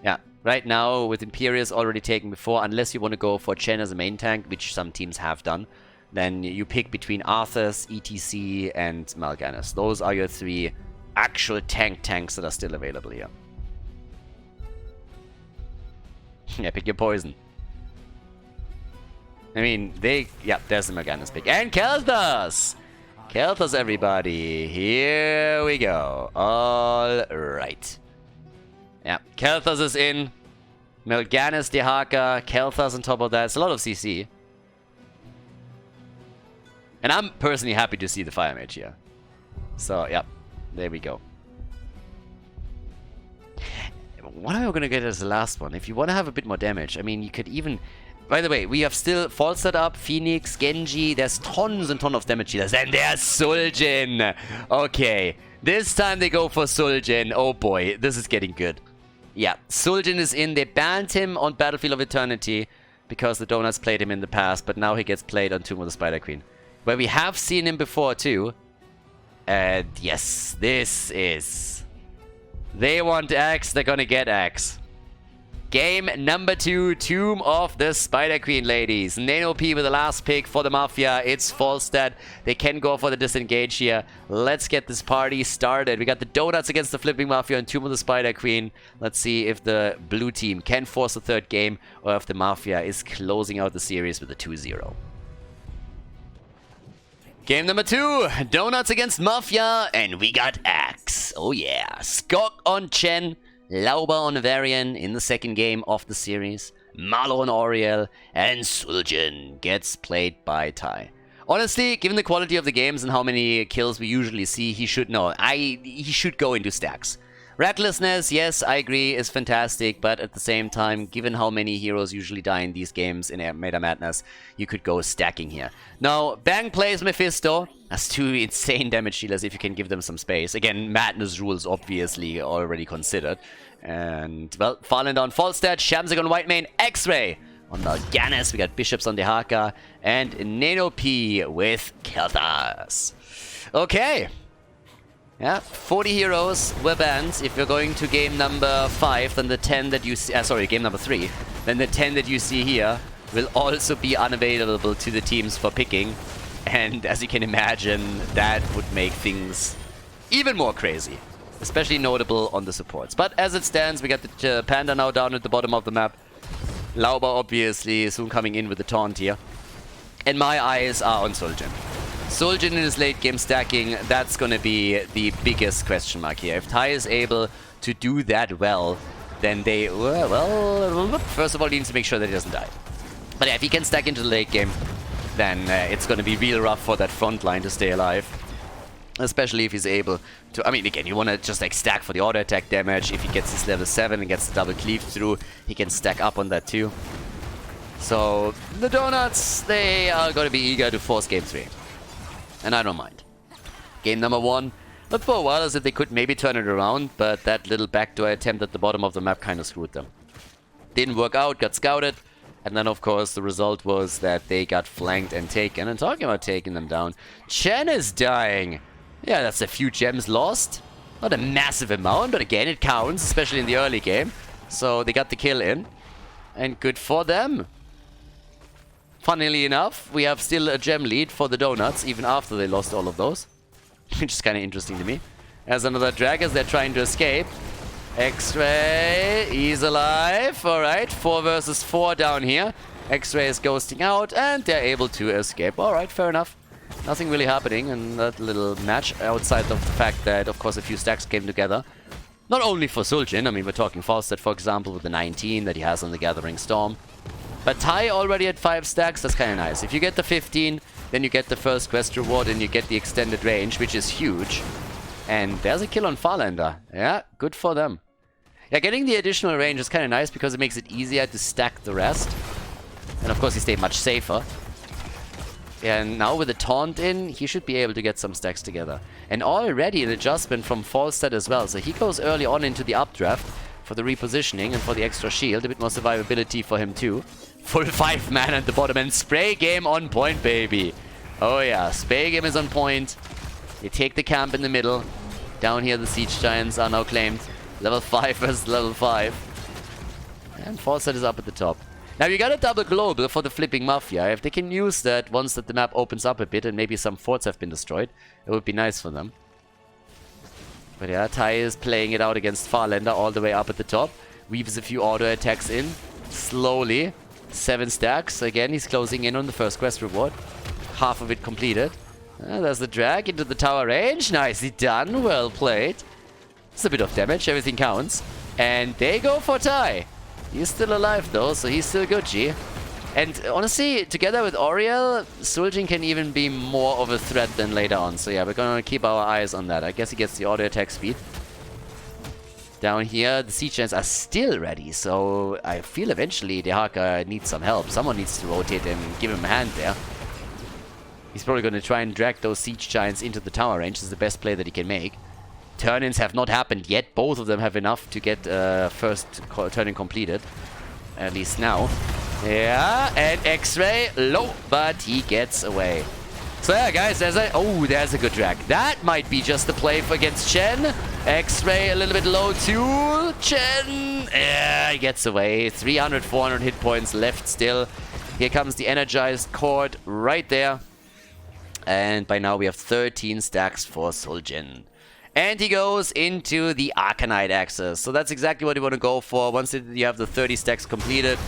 Speaker 1: Yeah, right now, with Imperius already taken before, unless you want to go for Chen as a main tank, which some teams have done, then you pick between Arthas, ETC, and Mal'Ganis. Those are your three actual tanks that are still available here. Yeah, pick your poison. I mean, yeah, there's the Mal'Ganis pick. And Kel'Thas! Kel'Thas, everybody. Here we go. Alright. Yeah, Kel'Thas is in. Mal'Ganis, Dehaka, Kel'Thas on top of that. It's a lot of CC. And I'm personally happy to see the Fire Mage here. So, yeah, there we go. What am I going to get as the last one? If you want to have a bit more damage, I mean, you could even... By the way, we have still Falstad up, Phoenix, Genji. There's tons and tons of damage dealers. And there's Suljin. Okay, this time they go for Suljin. Oh boy, this is getting good. Yeah, Suljin is in. They banned him on Battlefield of Eternity because the Donuts played him in the past, but now he gets played on Tomb of the Spider Queen, where we have seen him before too. And yes, this is... They want Axe, they're gonna get Axe. Game number 2, Tomb of the Spider Queen, ladies. Nano P with the last pick for the Mafia. It's Falstad. They can go for the disengage here. Let's get this party started. We got the Donuts against the Flipping Mafia and Tomb of the Spider Queen. Let's see if the blue team can force the third game or if the Mafia is closing out the series with a 2-0. Game number 2, Donuts against Mafia, and we got Axe. Oh yeah, Skog on Chen. Lauber on Varian in the second game of the series, Malo on Yrel, and Suljin gets played by Ty. Honestly, given the quality of the games and how many kills we usually see, he should know. He should go into stacks. Recklessness, yes, I agree, is fantastic, but at the same time, given how many heroes usually die in these games in Meta Madness, you could go stacking here. Now, Bang plays Mephisto. That's two insane damage dealers if you can give them some space. Again, Madness rules obviously already considered. And, well, falling down Falstad, Shamsik on Whitemane, X-Ray on Mal'Ganis. We got Bishops on Dehaka, and Nano P with Kel'Thas. Okay. Yeah, 40 heroes were banned. If you're going to game number 5, then the 10 that you see... sorry, game number 3. Then the 10 that you see here will also be unavailable to the teams for picking. And as you can imagine, that would make things even more crazy. Especially notable on the supports. But as it stands, we got the Panda now down at the bottom of the map. Lauber obviously soon coming in with the taunt here. And my eyes are on Suljin. Suljin in his late game stacking, that's gonna be the biggest question mark here. If Ty is able to do that well, then they, well, first of all, he needs to make sure that he doesn't die. But yeah, if he can stack into the late game, then it's gonna be real rough for that front line to stay alive. Especially if he's able to, I mean, again, you wanna just like stack for the auto attack damage. If he gets his level 7 and gets the double cleave through, he can stack up on that too. So, the Donuts, they are gonna be eager to force game 3. And I don't mind. Game number 1, not for a while as if they could maybe turn it around, but that little backdoor attempt at the bottom of the map kind of screwed them. Didn't work out, got scouted, and then of course the result was that they got flanked and taken. And talking about taking them down, Chen is dying. Yeah, that's a few gems lost. Not a massive amount, but again it counts, especially in the early game. So they got the kill in, and good for them. Funnily enough, we have still a gem lead for the Donuts, even after they lost all of those. Which is kind of interesting to me. As another drag as they're trying to escape. X-Ray, he's alive. Alright, 4 versus 4 down here. X-Ray is ghosting out, and they're able to escape. Alright, fair enough. Nothing really happening in that little match, outside of the fact that, of course, a few stacks came together. Not only for Suljin, I mean, we're talking Falstad, for example, with the 19 that he has on the Gathering Storm. But Ty already at 5 stacks, that's kind of nice. If you get the 15, then you get the first quest reward and you get the extended range, which is huge. And there's a kill on Farlander. Yeah, good for them. Yeah, getting the additional range is kind of nice because it makes it easier to stack the rest. And of course, he stayed much safer. And now with the taunt in, he should be able to get some stacks together. And already an adjustment from Falstad as well. So he goes early on into the updraft for the repositioning and for the extra shield. A bit more survivability for him too. Full 5-man at the bottom and spray game on point, baby. Oh yeah, spray game is on point. They take the camp in the middle. Down here the siege giants are now claimed. Level 5 versus level 5. And Falstad is up at the top. Now you got a double global for the Flipping Mafia. If they can use that once that the map opens up a bit and maybe some forts have been destroyed, it would be nice for them. But yeah, Ty is playing it out against Farlander all the way up at the top. Weaves a few auto attacks in. Slowly. 7 stacks. Again, he's closing in on the first quest reward. Half of it completed. There's the drag into the tower range. Nicely done. Well played. It's a bit of damage. Everything counts. And they go for Ty. He's still alive though, so he's still Gucci. And honestly, together with Yrel, Suljin can even be more of a threat than later on. So yeah, we're gonna keep our eyes on that. I guess he gets the auto attack speed. Down here, the siege giants are still ready, so I feel eventually the Hogger needs some help. Someone needs to rotate and give him a hand there. He's probably going to try and drag those siege giants into the tower range. This is the best play that he can make. Turn-ins have not happened yet. Both of them have enough to get first turn-in completed. At least now. Yeah, and X-Ray low, but he gets away. So yeah, guys, there's a good drag. That might be just the play for against Chen. X-Ray a little bit low too. Chen, yeah, he gets away. 300, 400 hit points left still. Here comes the energized cord right there. And by now we have 13 stacks for Suljin. And he goes into the Arcanite axis. So that's exactly what you want to go for. Once you have the 30 stacks completed,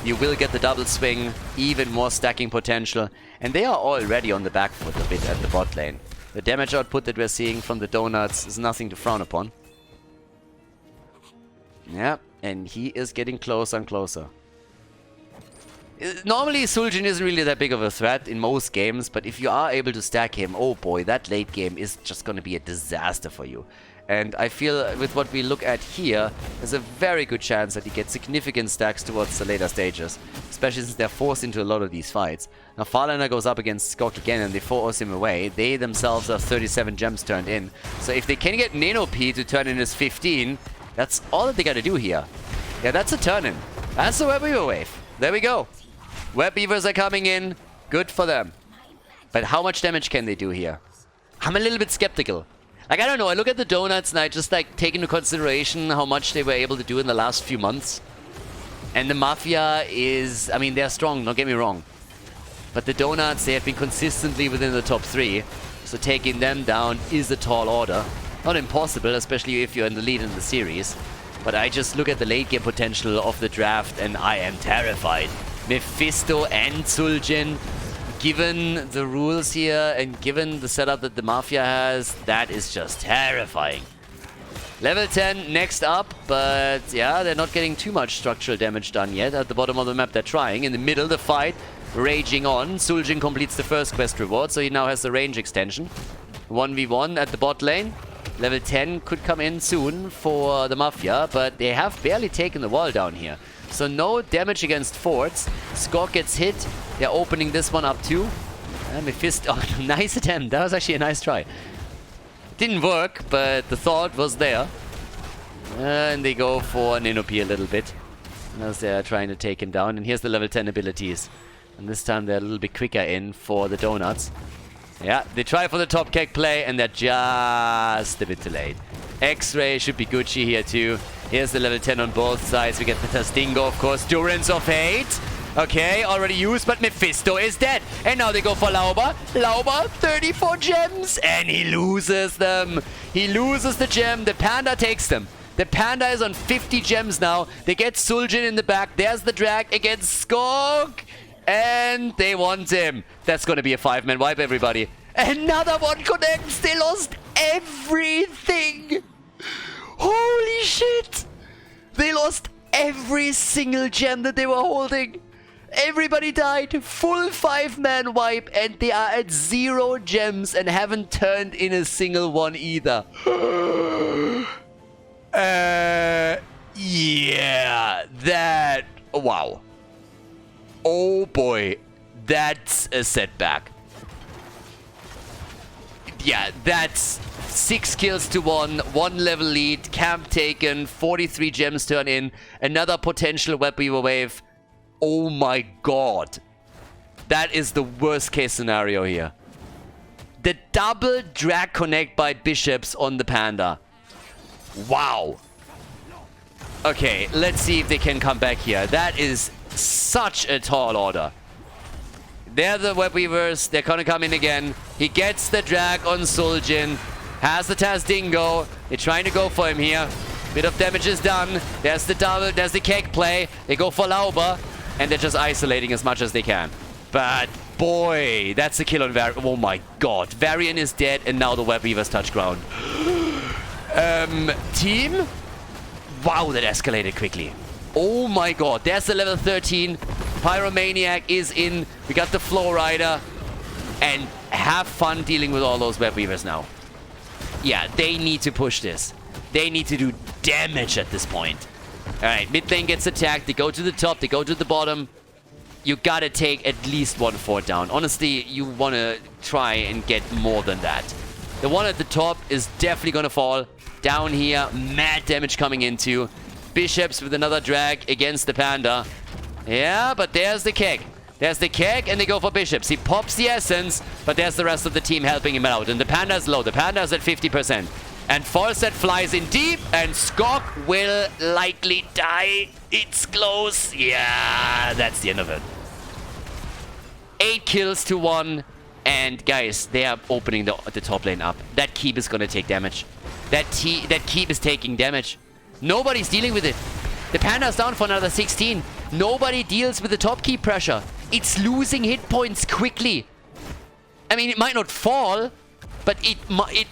Speaker 1: you will get the double swing, even more stacking potential. And they are already on the back foot a bit at the bot lane. The damage output that we're seeing from the donuts is nothing to frown upon. Yeah, and he is getting closer and closer. Normally, Suljin isn't really that big of a threat in most games, but if you are able to stack him, oh boy, that late game is just going to be a disaster for you. And I feel with what we look at here, there's a very good chance that he gets significant stacks towards the later stages, especially since they're forced into a lot of these fights. Now, Farlander goes up against Skok again and they force him away. They themselves have 37 gems turned in. So if they can get Nano P to turn in his 15, that's all that they got to do here. Yeah, that's a turn-in. That's the Web Weaver wave. There we go. Web Weavers are coming in. Good for them. But how much damage can they do here? I'm a little bit skeptical. Like, I don't know. I look at the donuts and I just, like, take into consideration how much they were able to do in the last few months. And the Mafia is... I mean, they're strong, don't get me wrong. But the donuts, they have been consistently within the top 3. So taking them down is a tall order. Not impossible, especially if you're in the lead in the series. But I just look at the late game potential of the draft and I am terrified. Mephisto and Suljin, given the rules here and given the setup that the Mafia has, that is just terrifying. Level 10 next up, but yeah, they're not getting too much structural damage done yet. At the bottom of the map, they're trying. In the middle, the fight raging on. Suljin completes the first quest reward, so he now has the range extension. 1v1 at the bot lane. Level 10 could come in soon for the Mafia, but they have barely taken the wall down here. So no damage against forts. Skok gets hit. They're opening this one up too. Mephisto, nice attempt. That was actually a nice try. Didn't work, but the thought was there. And they go for Ninopi a little bit as they're trying to take him down. And here's the level 10 abilities. And this time they're a little bit quicker in for the donuts. Yeah, they try for the top kick play and they're just a bit too late. X-Ray should be Gucci here too. Here's the level 10 on both sides. We get the Tastingo, of course. Durance of Hate. Okay, already used, but Mephisto is dead. And now they go for Lauber. Lauber, 34 gems. And he loses them. He loses the gem. The Panda takes them. The Panda is on 50 gems now. They get Suljin in the back. There's the drag against Skok. And they want him. That's going to be a 5-man wipe, everybody. Another one connects. They lost everything. Holy every single gem that they were holding. Everybody died. Full 5-man wipe. And they are at 0 gems and haven't turned in a single one either. Yeah. That... Wow. Oh boy. That's a setback. Yeah, that's 6 kills to 1. 1 level lead. Camp taken. 43 gems turn in. Another potential web weaver wave. Oh my god. That is the worst case scenario here. The double drag connect by bishops on the panda. Wow. Okay, let's see if they can come back here. That is such a tall order. They're the web weavers. They're gonna come in again. He gets the drag on Suljin. Has the Taz Dingo. They're trying to go for him here. Bit of damage is done. There's the double. There's the cake play. They go for Lauber. And they're just isolating as much as they can. But boy, that's a kill on Varian. Oh my god. Varian is dead and now the web weavers touch ground. Team? Wow, that escalated quickly. Oh my god. There's the level 13. Pyromaniac is in. We got the Flow Rider. And have fun dealing with all those web weavers now. Yeah, they need to push this. They need to do damage at this point. Alright, mid lane gets attacked. They go to the top. They go to the bottom. You gotta take at least 1 fort down. Honestly, you wanna try and get more than that. The one at the top is definitely gonna fall. Down here, mad damage coming into. Bishops with another drag against the panda. Yeah, but there's the keg. There's the keg, and they go for bishops. He pops the essence, but there's the rest of the team helping him out. And the panda's low. The panda's at 50%. And Falset flies in deep, and Skok will likely die. It's close. Yeah, that's the end of it. 8 kills to 1. And guys, they are opening the top lane up. That keep is going to take damage. That keep is taking damage. Nobody's dealing with it. The panda's down for another 16. Nobody deals with the top keep pressure. It's losing hit points quickly. I mean, it might not fall, but it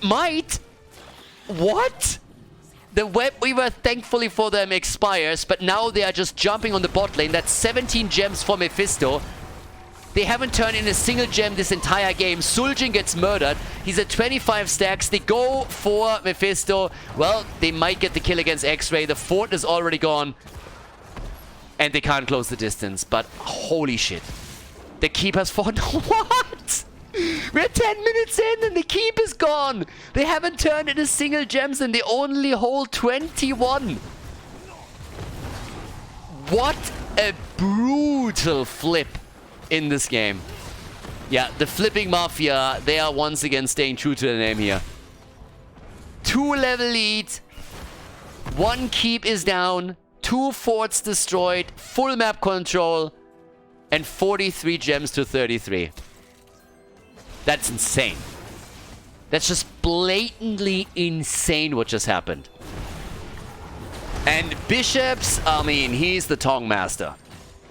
Speaker 1: might. What? The web weaver, thankfully for them, expires, but now they are just jumping on the bot lane. That's 17 gems for Mephisto. They haven't turned in a single gem this entire game. Suljin gets murdered. He's at 25 stacks. They go for Mephisto. Well, they might get the kill against X-Ray. The fort is already gone. And they can't close the distance. But holy shit. The keep has fought. What? We're 10 minutes in and the keep is gone. They haven't turned in a single gems and they only hold 21. What a brutal flip in this game. Yeah, the Flipping Mafia, they are once again staying true to the name here. 2 level lead. 1 keep is down. 2 forts destroyed. Full map control. And 43 gems to 33. That's insane. That's just blatantly insane what just happened. And Bishops, I mean, he's the Tong Master.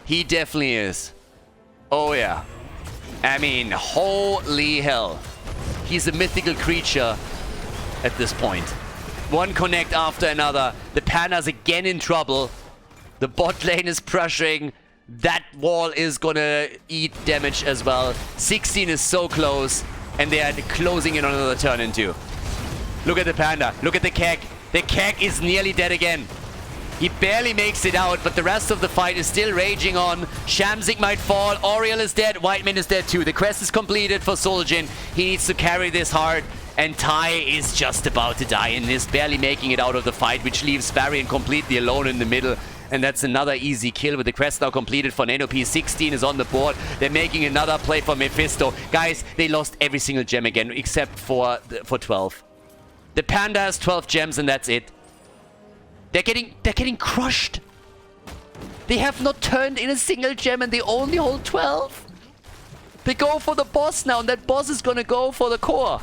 Speaker 1: He definitely is. Oh yeah. I mean, holy hell. He's a mythical creature at this point. 1 connect after another. The Panda's again in trouble. The bot lane is pressuring. That wall is gonna eat damage as well. 16 is so close. And they are closing in on another turn in 2. Look at the Panda. Look at the keg. The keg is nearly dead again. He barely makes it out, but the rest of the fight is still raging on. Shamzik might fall. Yrel is dead. Whiteman is dead too. The quest is completed for Suljin. He needs to carry this hard. And Ty is just about to die and is barely making it out of the fight, which leaves Varian completely alone in the middle. And that's another easy kill with the quest now completed for NanoP. 16 is on the board. They're making another play for Mephisto. Guys, they lost every single gem again, except for 12. The Panda has 12 gems and that's it. They're getting crushed. They have not turned in a single gem and they only hold 12. They go for the boss now and that boss is gonna go for the core.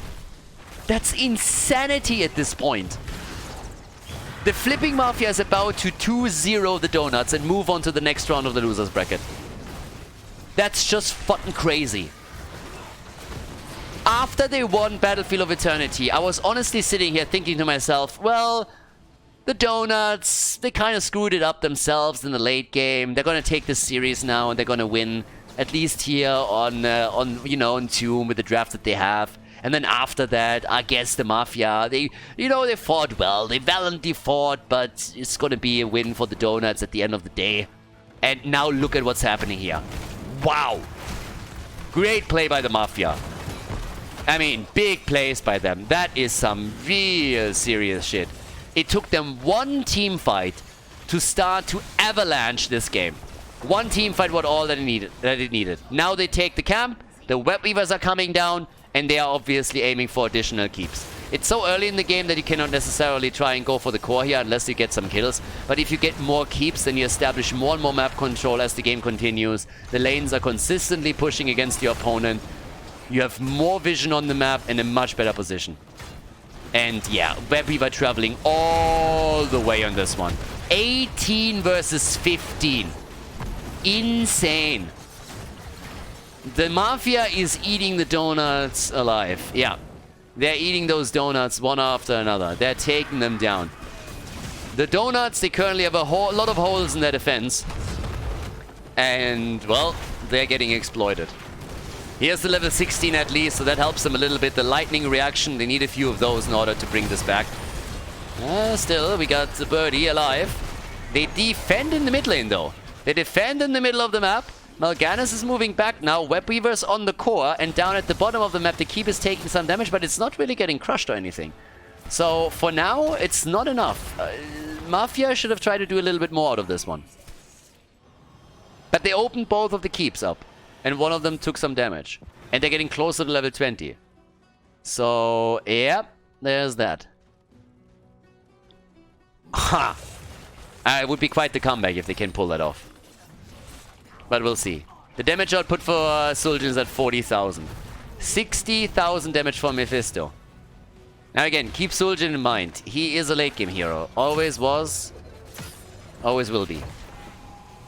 Speaker 1: That's insanity at this point. The Flipping Mafia is about to 2-0 the Donuts and move on to the next round of the losers bracket. That's just fucking crazy. After they won Battlefield of Eternity, I was honestly sitting here thinking to myself, well, The Donuts, they kind of screwed it up themselves in the late game. They're going to take this series now and they're going to win, at least here on Tomb with the draft that they have. And then after that, I guess the Mafia, they fought well. They valiantly fought, but it's going to be a win for the Donuts at the end of the day. And now look at what's happening here. Wow. Great play by the Mafia. I mean, big plays by them. That is some real serious shit. It took them one team fight to start to avalanche this game. One team fight was all that it needed. Now they take the camp, the web weavers are coming down, and they are obviously aiming for additional keeps. It's so early in the game that you cannot necessarily try and go for the core here unless you get some kills. But if you get more keeps, then you establish more and more map control as the game continues. The lanes are consistently pushing against your opponent. You have more vision on the map and a much better position. And yeah, Web Weaver traveling all the way on this one. 18 versus 15. Insane. The Mafia is eating the donuts alive. Yeah. They're eating those donuts one after another. They're taking them down. The Donuts, they currently have a lot of holes in their defense. And, well, they're getting exploited. Here's the level 16 at least, so that helps them a little bit. The lightning reaction, they need a few of those in order to bring this back. Still, we got the birdie alive. They defend in the mid lane, though. They defend in the middle of the map. Mal'Ganis is moving back now. Webweaver's on the core, and down at the bottom of the map, the keep is taking some damage, but it's not really getting crushed or anything. So, for now, it's not enough. Mafia should have tried to do a little bit more out of this one. But they opened both of the keeps up. And one of them took some damage. And they're getting closer to level 20. So, yeah, there's that. Ha! It would be quite the comeback if they can pull that off. But we'll see. The damage output for Zul'jin is at 40,000. 60,000 damage for Mephisto. Now again, keep Zul'jin in mind. He is a late game hero. Always was. Always will be.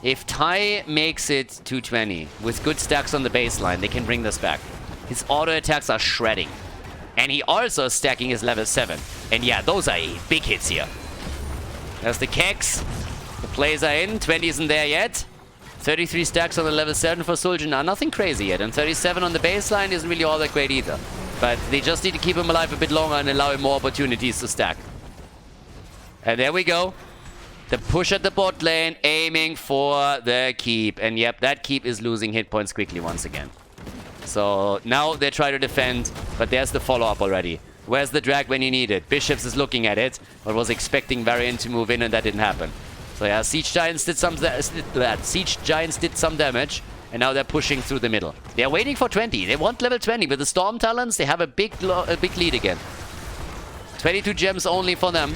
Speaker 1: If Ty makes it 220 with good stacks on the baseline, they can bring this back. His auto attacks are shredding. And he also is stacking his level 7. And yeah, those are big hits here. There's the keks. The plays are in. 20 isn't there yet. 33 stacks on the level 7 for Zul'jin. Now, nothing crazy yet. And 37 on the baseline isn't really all that great either. But they just need to keep him alive a bit longer and allow him more opportunities to stack. And there we go. The push at the bot lane, aiming for the keep. And yep, that keep is losing hit points quickly once again. So now they try to defend, but there's the follow-up already. Where's the drag when you need it? Bishops is looking at it, but was expecting Varian to move in, and that didn't happen. So yeah, Siege Giants did some damage, and now they're pushing through the middle. They're waiting for 20. They want level 20. With the Storm Talons, they have a big lead again. 22 gems only for them.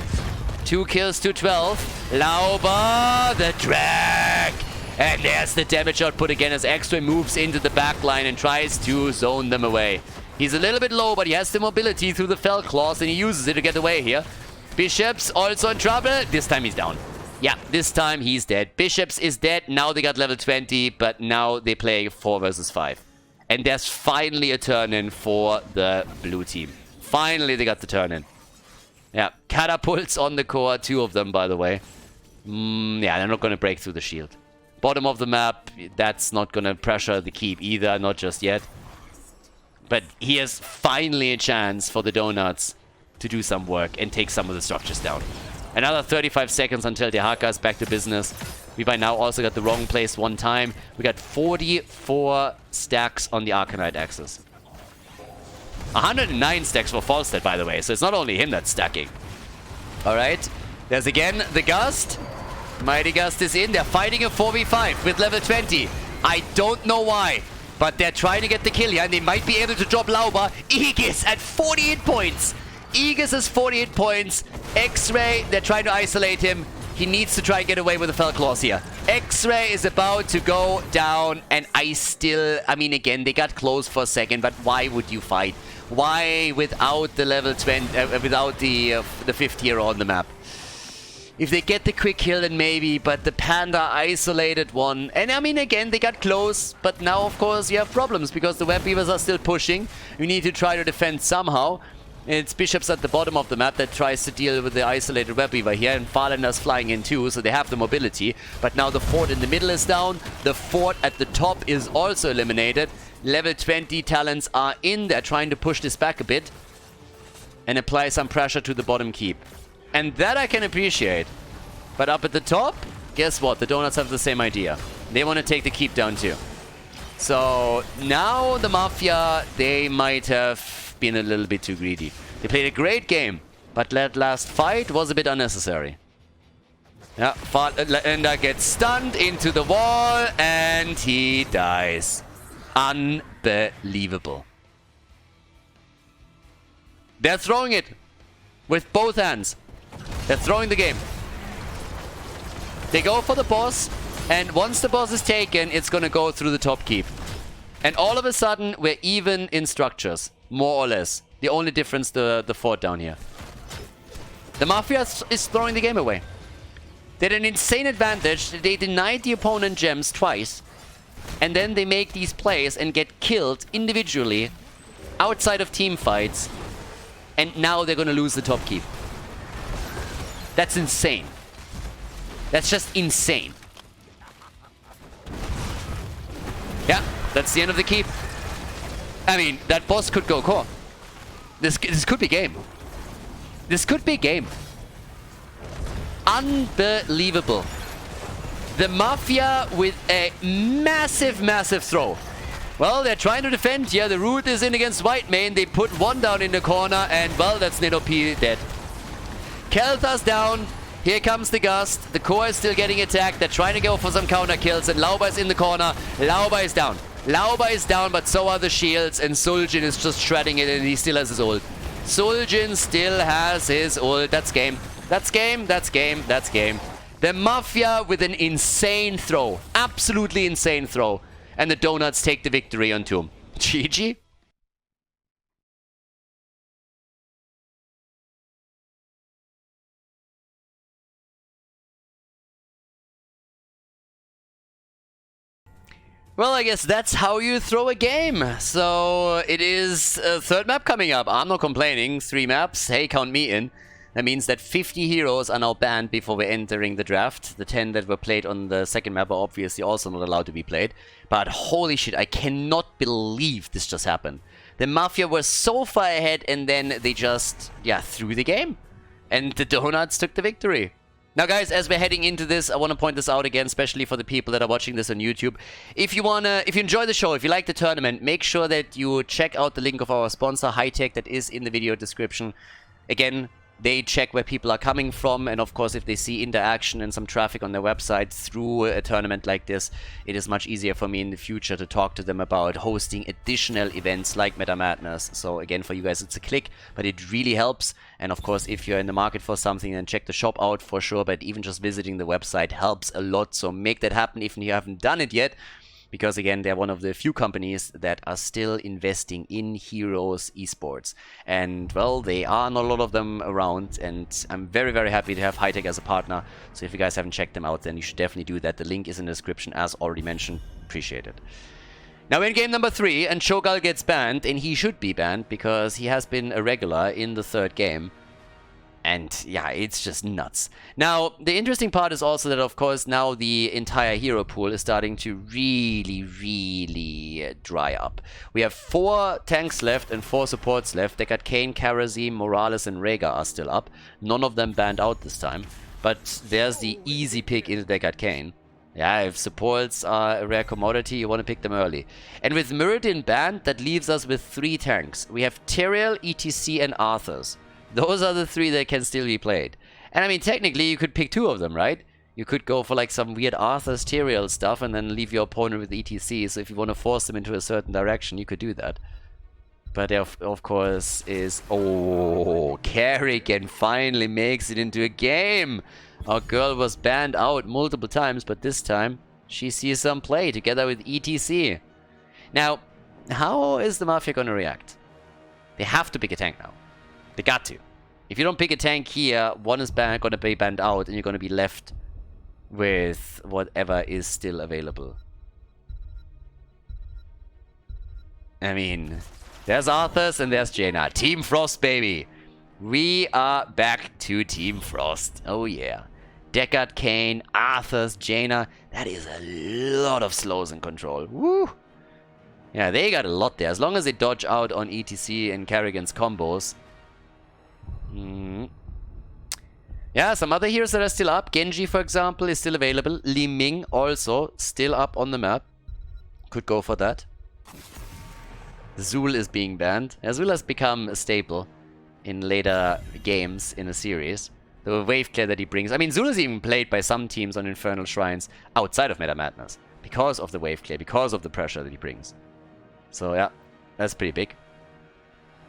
Speaker 1: 2 kills to 12. Lauber, the drag! And there's the damage output again as X-Ray moves into the back line and tries to zone them away. He's a little bit low, but he has the mobility through the Fell Claws, and he uses it to get away here. Bishops also in trouble. This time he's down. Yeah, this time he's dead. Bishops is dead. Now they got level 20, but now they play 4 versus 5. And there's finally a turn-in for the blue team. Finally they got the turn-in. Yeah, catapults on the core, 2 of them, by the way. Yeah, they're not going to break through the shield. Bottom of the map, that's not going to pressure the keep either, not just yet. But here's finally a chance for the Donuts to do some work and take some of the structures down. Another 35 seconds until Dehaka is back to business. We by now also got the wrong place one time. We got 44 stacks on the Arcanite axis. 109 stacks for Falstad, by the way, so it's not only him that's stacking. Alright, there's again the Gust. Mighty Gust is in. They're fighting a 4v5 with level 20. I don't know why, but they're trying to get the kill here, and they might be able to drop Lauber. Aegis at 48 points. Aegis is 48 points. X-Ray, they're trying to isolate him. He needs to try and get away with the Fell Claws here. X-Ray is about to go down, and I mean, again, they got close for a second, but why would you fight? Why without the level 20, without the 5th hero on the map? If they get the quick kill, then maybe, but the Panda isolated one. And I mean, again, they got close, but now, of course, you have problems because the Web Weavers are still pushing. You need to try to defend somehow. It's bishops at the bottom of the map that tries to deal with the isolated web weaver here, and Farlander's flying in too, so they have the mobility. But now the fort in the middle is down. The fort at the top is also eliminated. Level 20 talents are in. They're trying to push this back a bit and apply some pressure to the bottom keep. And that I can appreciate. But up at the top, guess what? The Donuts have the same idea. They want to take the keep down too. So now the Mafia, they might have been a little bit too greedy. They played a great game, but that last fight was a bit unnecessary. Yeah, Farlander gets stunned into the wall and he dies. Unbelievable. They're throwing it with both hands. They're throwing the game. They go for the boss, and once the boss is taken, it's gonna go through the top keep. And all of a sudden, we're even in structures, more or less. The only difference, the fort down here. The Mafia is throwing the game away. They had an insane advantage. They denied the opponent gems twice, and then they make these plays and get killed individually outside of team fights, and now they're gonna lose the top keep. That's insane. That's just insane. Yeah, that's the end of the keep. I mean, that boss could go core. This could be game. This could be game. Unbelievable. The Mafia with a massive, massive throw. Well, they're trying to defend here. The root is in against Whitemane. They put one down in the corner, and well, that's Nidopi dead. Kel'Thur's down. Here comes the Gust. The core is still getting attacked. They're trying to go for some counter kills, and Lauba is in the corner. Lauba is down. Lauba is down, but so are the shields, and Suljin is just shredding it, and he still has his ult. Suljin still has his ult. That's game. That's game. That's game. That's game. The Mafia with an insane throw. Absolutely insane throw. And the Donuts take the victory on Tomb. GG. Well, I guess that's how you throw a game. So it is a third map coming up. I'm not complaining. 3 maps. Hey, count me in. That means that 50 heroes are now banned before we're entering the draft. The 10 that were played on the second map are obviously also not allowed to be played. But holy shit, I cannot believe this just happened. The Mafia were so far ahead, and then they just, yeah, threw the game. And the Donuts took the victory. Now guys, as we're heading into this, I want to point this out again, especially for the people that are watching this on YouTube. If you enjoy the show, if you like the tournament, make sure that you check out the link of our sponsor, Hightech, that is in the video description. Again, they check where people are coming from, and of course if they see interaction and some traffic on their website through a tournament like this, it is much easier for me in the future to talk to them about hosting additional events like Meta Madness. So again, for you guys it's a click, but it really helps. And of course if you're in the market for something, then check the shop out for sure, but even just visiting the website helps a lot. So make that happen if you haven't done it yet. Because again, they're one of the few companies that are still investing in Heroes esports. And well, they are not a lot of them around, and I'm very, very happy to have Hightech as a partner. So if you guys haven't checked them out, then you should definitely do that. The link is in the description, as already mentioned. Appreciate it. Now in game number 3, and Shogal gets banned, and he should be banned because he has been a regular in the 3rd game. And yeah, it's just nuts. Now, the interesting part is also that, of course, now the entire hero pool is starting to really, really dry up. We have 4 tanks left and 4 supports left. They got Kayn, Karazim, Morales, and Rhaegar are still up. None of them banned out this time. But there's the easy pick in they got Kayn. Yeah, if supports are a rare commodity, you want to pick them early. And with Muradin banned, that leaves us with 3 tanks. We have Tyrael, ETC, and Arthurs. Those are the 3 that can still be played. And I mean, technically, you could pick 2 of them, right? You could go for like some weird Arthur's Tyrael stuff and then leave your opponent with ETC. So if you want to force them into a certain direction, you could do that. But there, of course, is... Oh, Kerrigan finally makes it into a game. Our girl was banned out multiple times, but this time she sees some play together with ETC. Now, how is the Mafia going to react? They have to pick a tank now. They got to. If you don't pick a tank here, one is going to be banned out, and you're going to be left with whatever is still available. I mean, There's Arthas and there's Jaina. Team Frost, baby. We are back to Team Frost. Oh, yeah. Deckard, Kane, Arthas, Jaina. That is a lot of slows in control. Woo! Yeah, they got a lot there. As long as they dodge out on ETC and Kerrigan's combos. Yeah, some other heroes that are still up. Genji, for example, is still available. Li Ming also still up on the map. Could go for that. Zul is being banned. Zul has become a staple in later games in a series. The wave clear that he brings. I mean, Zul is even played by some teams on Infernal Shrines outside of Meta Madness. Because of the wave clear, because of the pressure that he brings. So yeah, that's pretty big.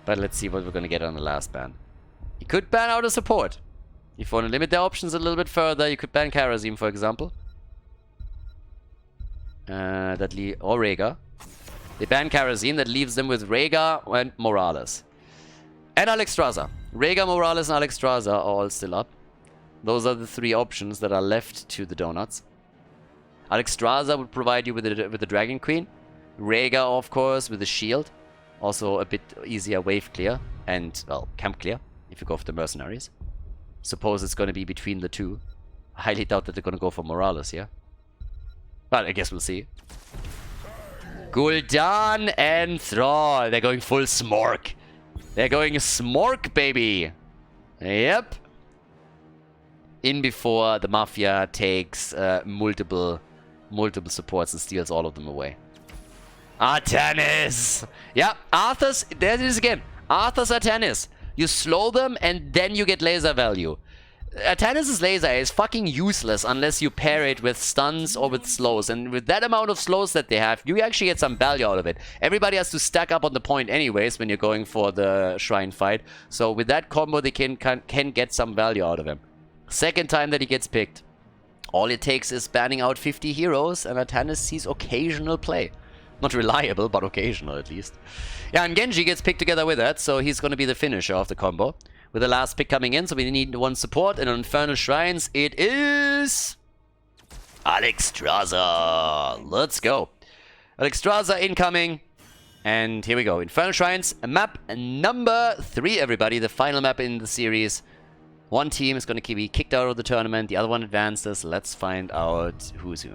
Speaker 1: But let's see what we're going to get on the last ban. You could ban out a support. If you want to limit their options a little bit further, you could ban Karazim, for example. Or Rhaegar. They ban Karazim, that leaves them with Rhaegar and Morales. And Alexstrasza. Rhaegar, Morales, and Alexstrasza are all still up. Those are the three options that are left to the Donuts. Alexstrasza would provide you with the Dragon Queen. Rhaegar, of course, with the shield. Also a bit easier wave clear. And, well, camp clear, if you go for the mercenaries. Suppose it's going to be between the two. I highly doubt that they're going to go for Morales here. But I guess we'll see. Gul'dan and Thrall. They're going full Smork. They're going Smork, baby. Yep. In before the Mafia takes multiple supports and steals all of them away. Artanis. Yeah, Arthas. There it is again. Arthas Artanis. You slow them and then you get laser value. Artanis' laser is fucking useless unless you pair it with stuns or with slows. And with that amount of slows that they have, you actually get some value out of it. Everybody has to stack up on the point anyways when you're going for the shrine fight. So with that combo, they can get some value out of him. Second time that he gets picked. All it takes is banning out 50 heroes and Artanis sees occasional play. Not reliable, but occasional at least. Yeah, and Genji gets picked together with that, so he's going to be the finisher of the combo. With the last pick coming in, so we need one support. And on Infernal Shrines, it is Alexstrasza. Let's go. Alexstrasza incoming. And here we go. Infernal Shrines, map number 3, everybody. The final map in the series. One team is going to be kicked out of the tournament. The other one advances. Let's find out who's who.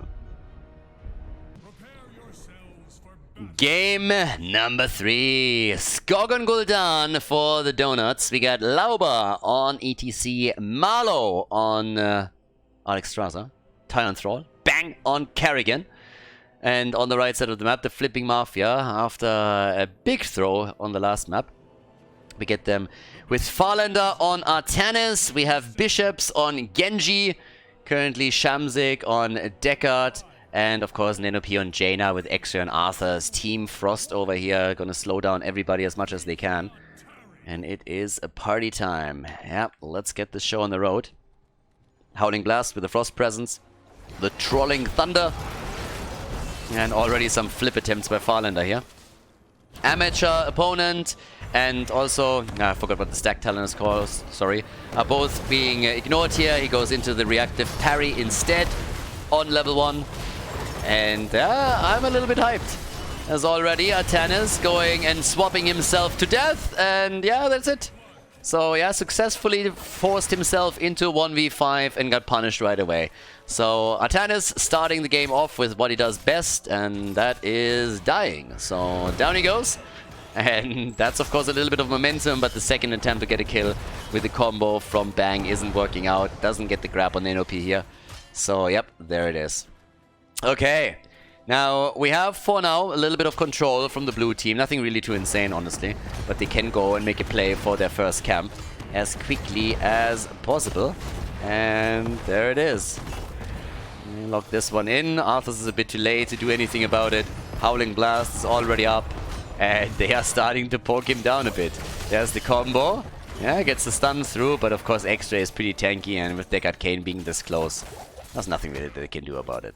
Speaker 1: Game number 3. Skog on Gul'dan for the Donuts. We got Lauba on ETC. Marlow on Alexstrasza. Tyrant Thrall. Bang on Kerrigan. And on the right side of the map, the Flipping Mafia. After a big throw on the last map. We get them with Farlander on Artanis. We have Bishops on Genji. Currently Shamzik on Deckard. And of course Nenopi on Jaina with Extra and Arthur's Team Frost over here. Gonna slow down everybody as much as they can. And it is a party time. Yeah, let's get the show on the road. Howling Blast with the Frost Presence. The Trolling Thunder. And already some flip attempts by Farlander here. Amateur opponent. And also, I forgot what the stack talent is called, sorry. Are both being ignored here. He goes into the reactive parry instead on level 1. And I'm a little bit hyped. As already Artanis going and swapping himself to death. And yeah, that's it. So yeah, successfully forced himself into 1v5 and got punished right away. So Artanis starting the game off with what he does best. And that is dying. So down he goes. And that's of course a little bit of momentum. But the second attempt to get a kill with the combo from Bang isn't working out. Doesn't get the grab on Nenopi here. So yep, there it is. Okay, now we have for now a little bit of control from the blue team. Nothing really too insane, honestly. But they can go and make a play for their first camp as quickly as possible. And there it is. Lock this one in. Arthas is a bit too late to do anything about it. Howling Blast is already up. And they are starting to poke him down a bit. There's the combo. Yeah, gets the stun through. But of course, Extra is pretty tanky. And with Deckard Cain being this close, there's nothing really that they can do about it.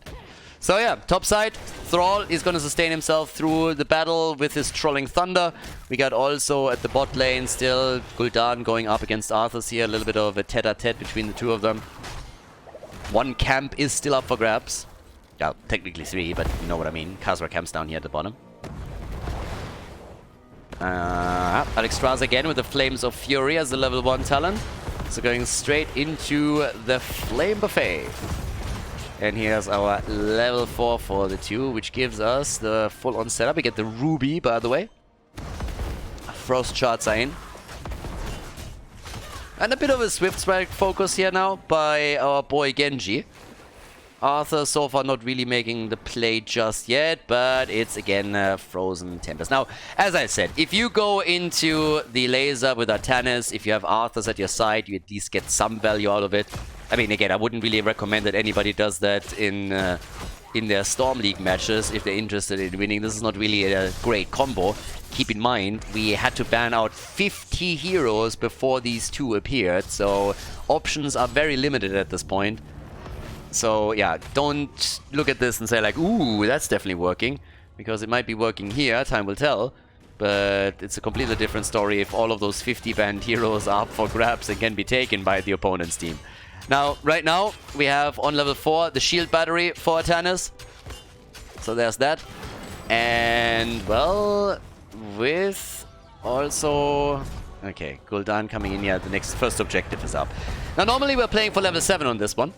Speaker 1: So yeah, top side, Thrall is going to sustain himself through the battle with his Trolling Thunder. We got also at the bot lane still Gul'dan going up against Arthas here. A little bit of a tete-a-tete between the two of them. One camp is still up for grabs. Yeah, technically 3, but you know what I mean. Khazra camps down here at the bottom. Alexstrasza again with the Flames of Fury as the level 1 talent. So going straight into the Flame Buffet. And here's our level 4 for the 2, which gives us the full-on setup. We get the Ruby, by the way. Frost Shards are in. And a bit of a Swift Strike focus here now by our boy Genji. Arthur so far not really making the play just yet, but it's again Frozen Tempest. Now, as I said, if you go into the laser with Artanis, if you have Arthurs at your side, you at least get some value out of it. I mean, again, I wouldn't really recommend that anybody does that in their Storm League matches if they're interested in winning. This is not really a great combo. Keep in mind, we had to ban out 50 heroes before these two appeared, so options are very limited at this point. So yeah, don't look at this and say like, ooh, that's definitely working, because it might be working here, time will tell, but it's a completely different story if all of those 50 banned heroes are up for grabs and can be taken by the opponent's team. Now, right now, we have on level 4 the shield battery for Artanis, so there's that, and well, with also... Okay, Gul'dan coming in here, the next first objective is up. Now normally we're playing for level 7 on this one,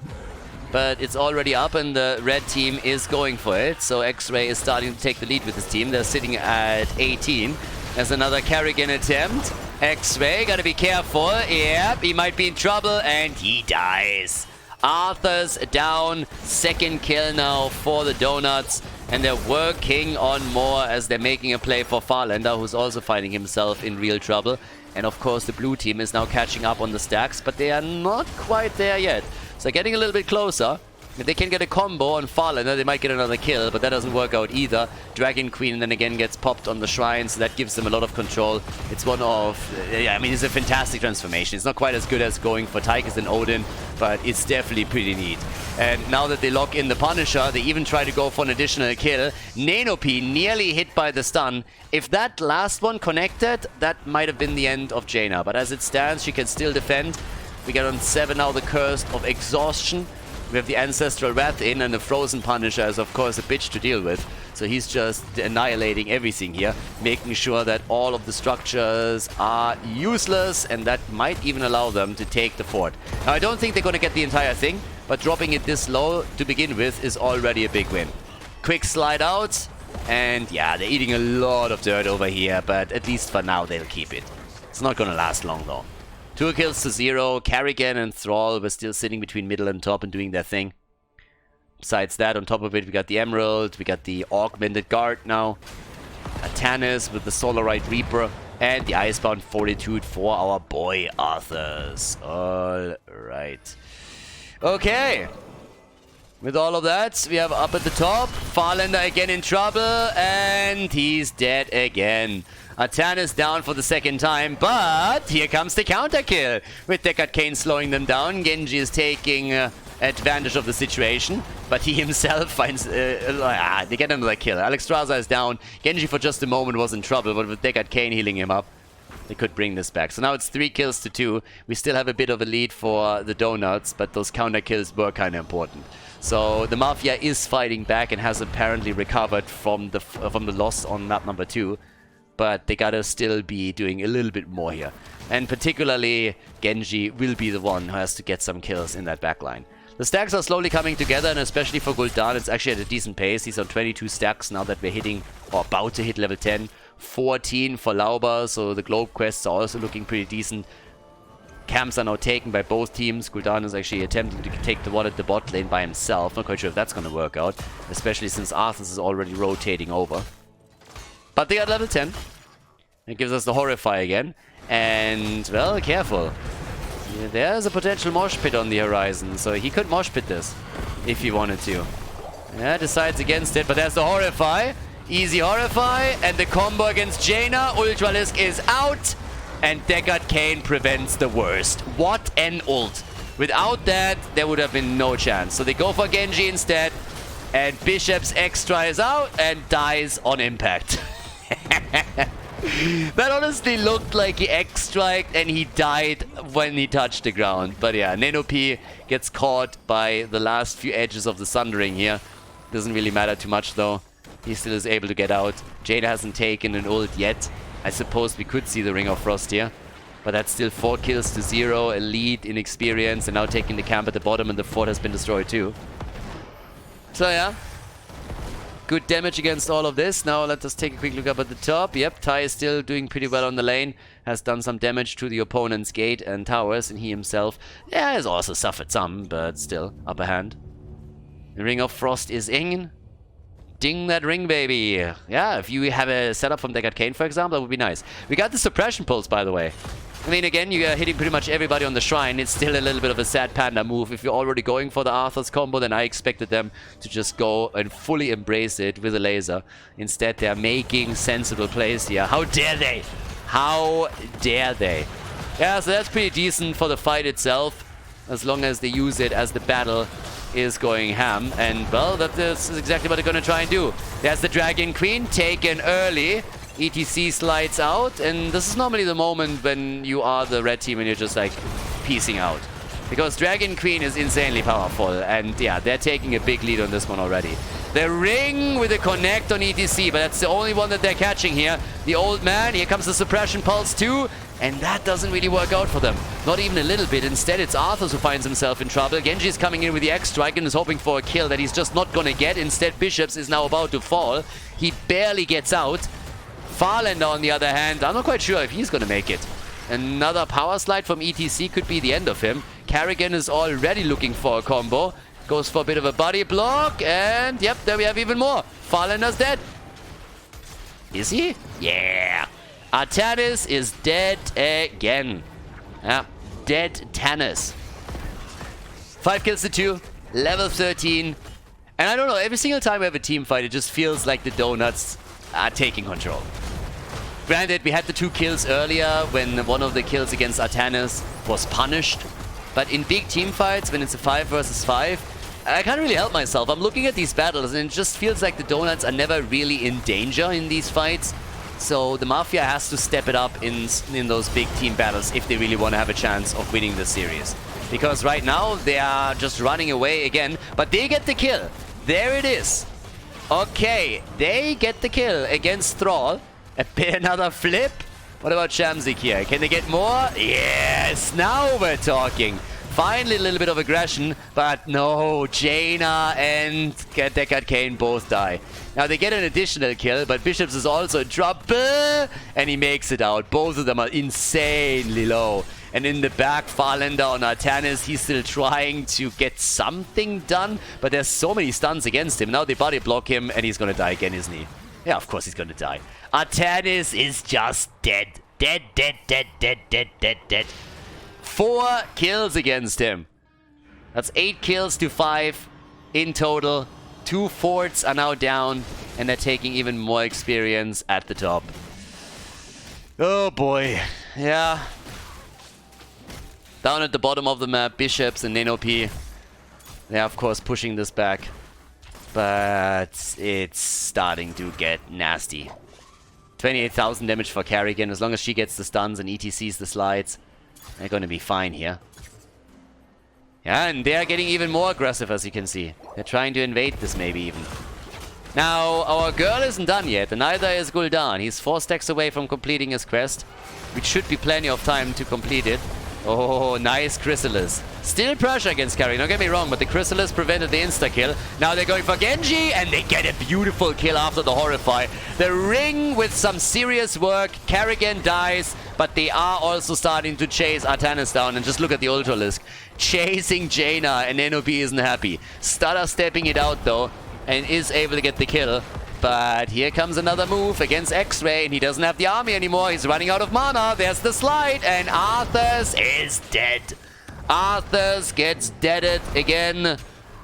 Speaker 1: but it's already up and the red team is going for it. So X-Ray is starting to take the lead with his team. They're sitting at 18. There's another Carrigan attempt. X-Ray, gotta be careful. Yep, he might be in trouble and he dies. Arthur's down. Second kill now for the Donuts. And they're working on more as they're making a play for Farlander, who's also finding himself in real trouble. And of course the blue team is now catching up on the stacks, but they are not quite there yet. So getting a little bit closer. If they can get a combo on Farlander, they might get another kill, but that doesn't work out either. Dragon Queen then again gets popped on the shrine, so that gives them a lot of control. It's one of... yeah, I mean, it's a fantastic transformation. It's not quite as good as going for Tychus and Odin, but it's definitely pretty neat. And now that they lock in the Punisher, they even try to go for an additional kill. Nenopy nearly hit by the stun. If that last one connected, that might have been the end of Jaina. But as it stands, she can still defend. We get on 7 now the Curse of Exhaustion. We have the Ancestral Wrath in, and the Frozen Punisher is of course a bitch to deal with. So he's just annihilating everything here, making sure that all of the structures are useless, and that might even allow them to take the fort. Now I don't think they're going to get the entire thing, but dropping it this low to begin with is already a big win. Quick slide out, and yeah, they're eating a lot of dirt over here, but at least for now they'll keep it. It's not going to last long though. 2 kills to 0. Carrigan and Thrall were still sitting between middle and top and doing their thing. Besides that, on top of it, we got the Emerald, we got the Augmented Guard now. Artanis with the Solarite Reaper, and the Icebound Fortitude for our boy Arthurs. Alright. Okay. With all of that, we have up at the top, Farlander again in trouble, and he's dead again. Artanis down for the second time, but here comes the counter kill. With Deckard Cain slowing them down, Genji is taking advantage of the situation, but he himself finds... they get another kill. Alexstrasza is down. Genji for just a moment was in trouble, but with Deckard Cain healing him up, they could bring this back. So now it's 3 kills to 2. We still have a bit of a lead for the Donuts, but those counter kills were kind of important. So the Mafia is fighting back and has apparently recovered from the loss on map number 2. But they gotta still be doing a little bit more here. And particularly, Genji will be the one who has to get some kills in that backline. The stacks are slowly coming together, and especially for Gul'dan, it's actually at a decent pace. He's on 22 stacks now that we're hitting, or about to hit level 10. 14 for Lauba, so the Globe quests are also looking pretty decent. Camps are now taken by both teams. Gul'dan is actually attempting to take the one at the bot lane by himself. Not quite sure if that's gonna work out, especially since Arthas is already rotating over. But they got level 10. It gives us the Horrify again. And, well, careful. Yeah, there's a potential mosh pit on the horizon, so he could mosh pit this if he wanted to. Yeah, decides against it, but there's the Horrify. Easy Horrify, and the combo against Jaina. Ultralisk is out, and Deckard Cain prevents the worst. What an ult. Without that, there would have been no chance. So they go for Genji instead, and Bishop's Extra is out and dies on impact. That honestly looked like he X-striked and he died when he touched the ground. But yeah, Nenopy gets caught by the last few edges of the Sundering here. Doesn't really matter too much though. He still is able to get out. Jaina hasn't taken an ult yet. I suppose we could see the Ring of Frost here. But that's still 4 kills to 0, a lead in experience, and now taking the camp at the bottom, and the fort has been destroyed too. So yeah, good damage against all of this. Now let us take a quick look up at the top. Yep, Ty is still doing pretty well on the lane, has done some damage to the opponent's gate and towers, and he himself, yeah, has also suffered some, but still, upper hand. The Ring of Frost is in. Ding that ring, baby. Yeah, if you have a setup from Deckard Cain, for example, that would be nice. We got the suppression pulse, by the way. I mean, again, you are hitting pretty much everybody on the shrine. It's still a little bit of a sad panda move. If you're already going for the Arthur's combo, then I expected them to just go and fully embrace it with a laser. Instead, they're making sensible plays here. How dare they? How dare they? Yeah, so that's pretty decent for the fight itself, as long as they use it as the battle is going ham. And, well, that is exactly what they're going to try and do. There's the Dragon Queen taken early. ETC slides out, and this is normally the moment when you are the red team and you're just like piecing out. Because Dragon Queen is insanely powerful, and yeah, they're taking a big lead on this one already. The ring with a connect on ETC, but that's the only one that they're catching here. The old man, here comes the suppression pulse too, and that doesn't really work out for them. Not even a little bit. Instead, it's Arthur who finds himself in trouble. Genji is coming in with the X-Strike and is hoping for a kill that he's just not gonna get. Instead, Bishops is now about to fall. He barely gets out. Farlander, on the other hand, I'm not quite sure if he's gonna make it. Another power slide from ETC could be the end of him. Carrigan is already looking for a combo. Goes for a bit of a body block, and yep, there we have even more. Farlander's dead. Is he? Yeah. Artanis is dead again. Yeah, dead Tannis. 5 kills to 2, level 13. And I don't know, every single time we have a team fight, it just feels like the Donuts are taking control. Granted, we had the 2 kills earlier when one of the kills against Artanis was punished. But in big team fights, when it's a 5 versus 5, I can't really help myself. I'm looking at these battles and it just feels like the Donuts are never really in danger in these fights. So the Mafia has to step it up in those big team battles if they really want to have a chance of winning the series. Because right now, they are just running away again, but they get the kill. There it is. Okay, they get the kill against Thrall. Another flip. What about Shamzik here? Can they get more? Yes, now we're talking. Finally, a little bit of aggression, but no, Jaina and Deckard Cain both die. Now, they get an additional kill, but Bishops is also in trouble, and he makes it out. Both of them are insanely low. And in the back, Farlander on Artanis, he's still trying to get something done, but there's so many stuns against him. Now they body block him, and he's gonna die again, isn't he? Yeah, of course he's gonna die. Artanis is just dead. Dead, dead, dead, dead, dead, dead, dead. 4 kills against him. That's 8 kills to 5 in total. 2 forts are now down, and they're taking even more experience at the top. Oh boy. Yeah. Down at the bottom of the map, Bishops and Nenopi. They're of course pushing this back. But it's starting to get nasty. 28,000 damage for Carrigan. As long as she gets the stuns and ETCs the slides, they're going to be fine here. Yeah, and they're getting even more aggressive, as you can see. They're trying to invade this maybe even. Now, our girl isn't done yet, and neither is Gul'dan. He's 4 stacks away from completing his quest, which should be plenty of time to complete it. Oh, nice Chrysalis. Still pressure against Carrigan, don't get me wrong, but the Chrysalis prevented the insta-kill. Now they're going for Genji, and they get a beautiful kill after the Horrify. The ring with some serious work. Carrigan dies, but they are also starting to chase Artanis down. And just look at the Ultralisk. Chasing Jaina, and Nenopi isn't happy. Stutter stepping it out, though, and is able to get the kill. But here comes another move against X-Ray, and he doesn't have the army anymore. He's running out of mana. There's the slide, and Arthas is dead. Arthas gets deaded again.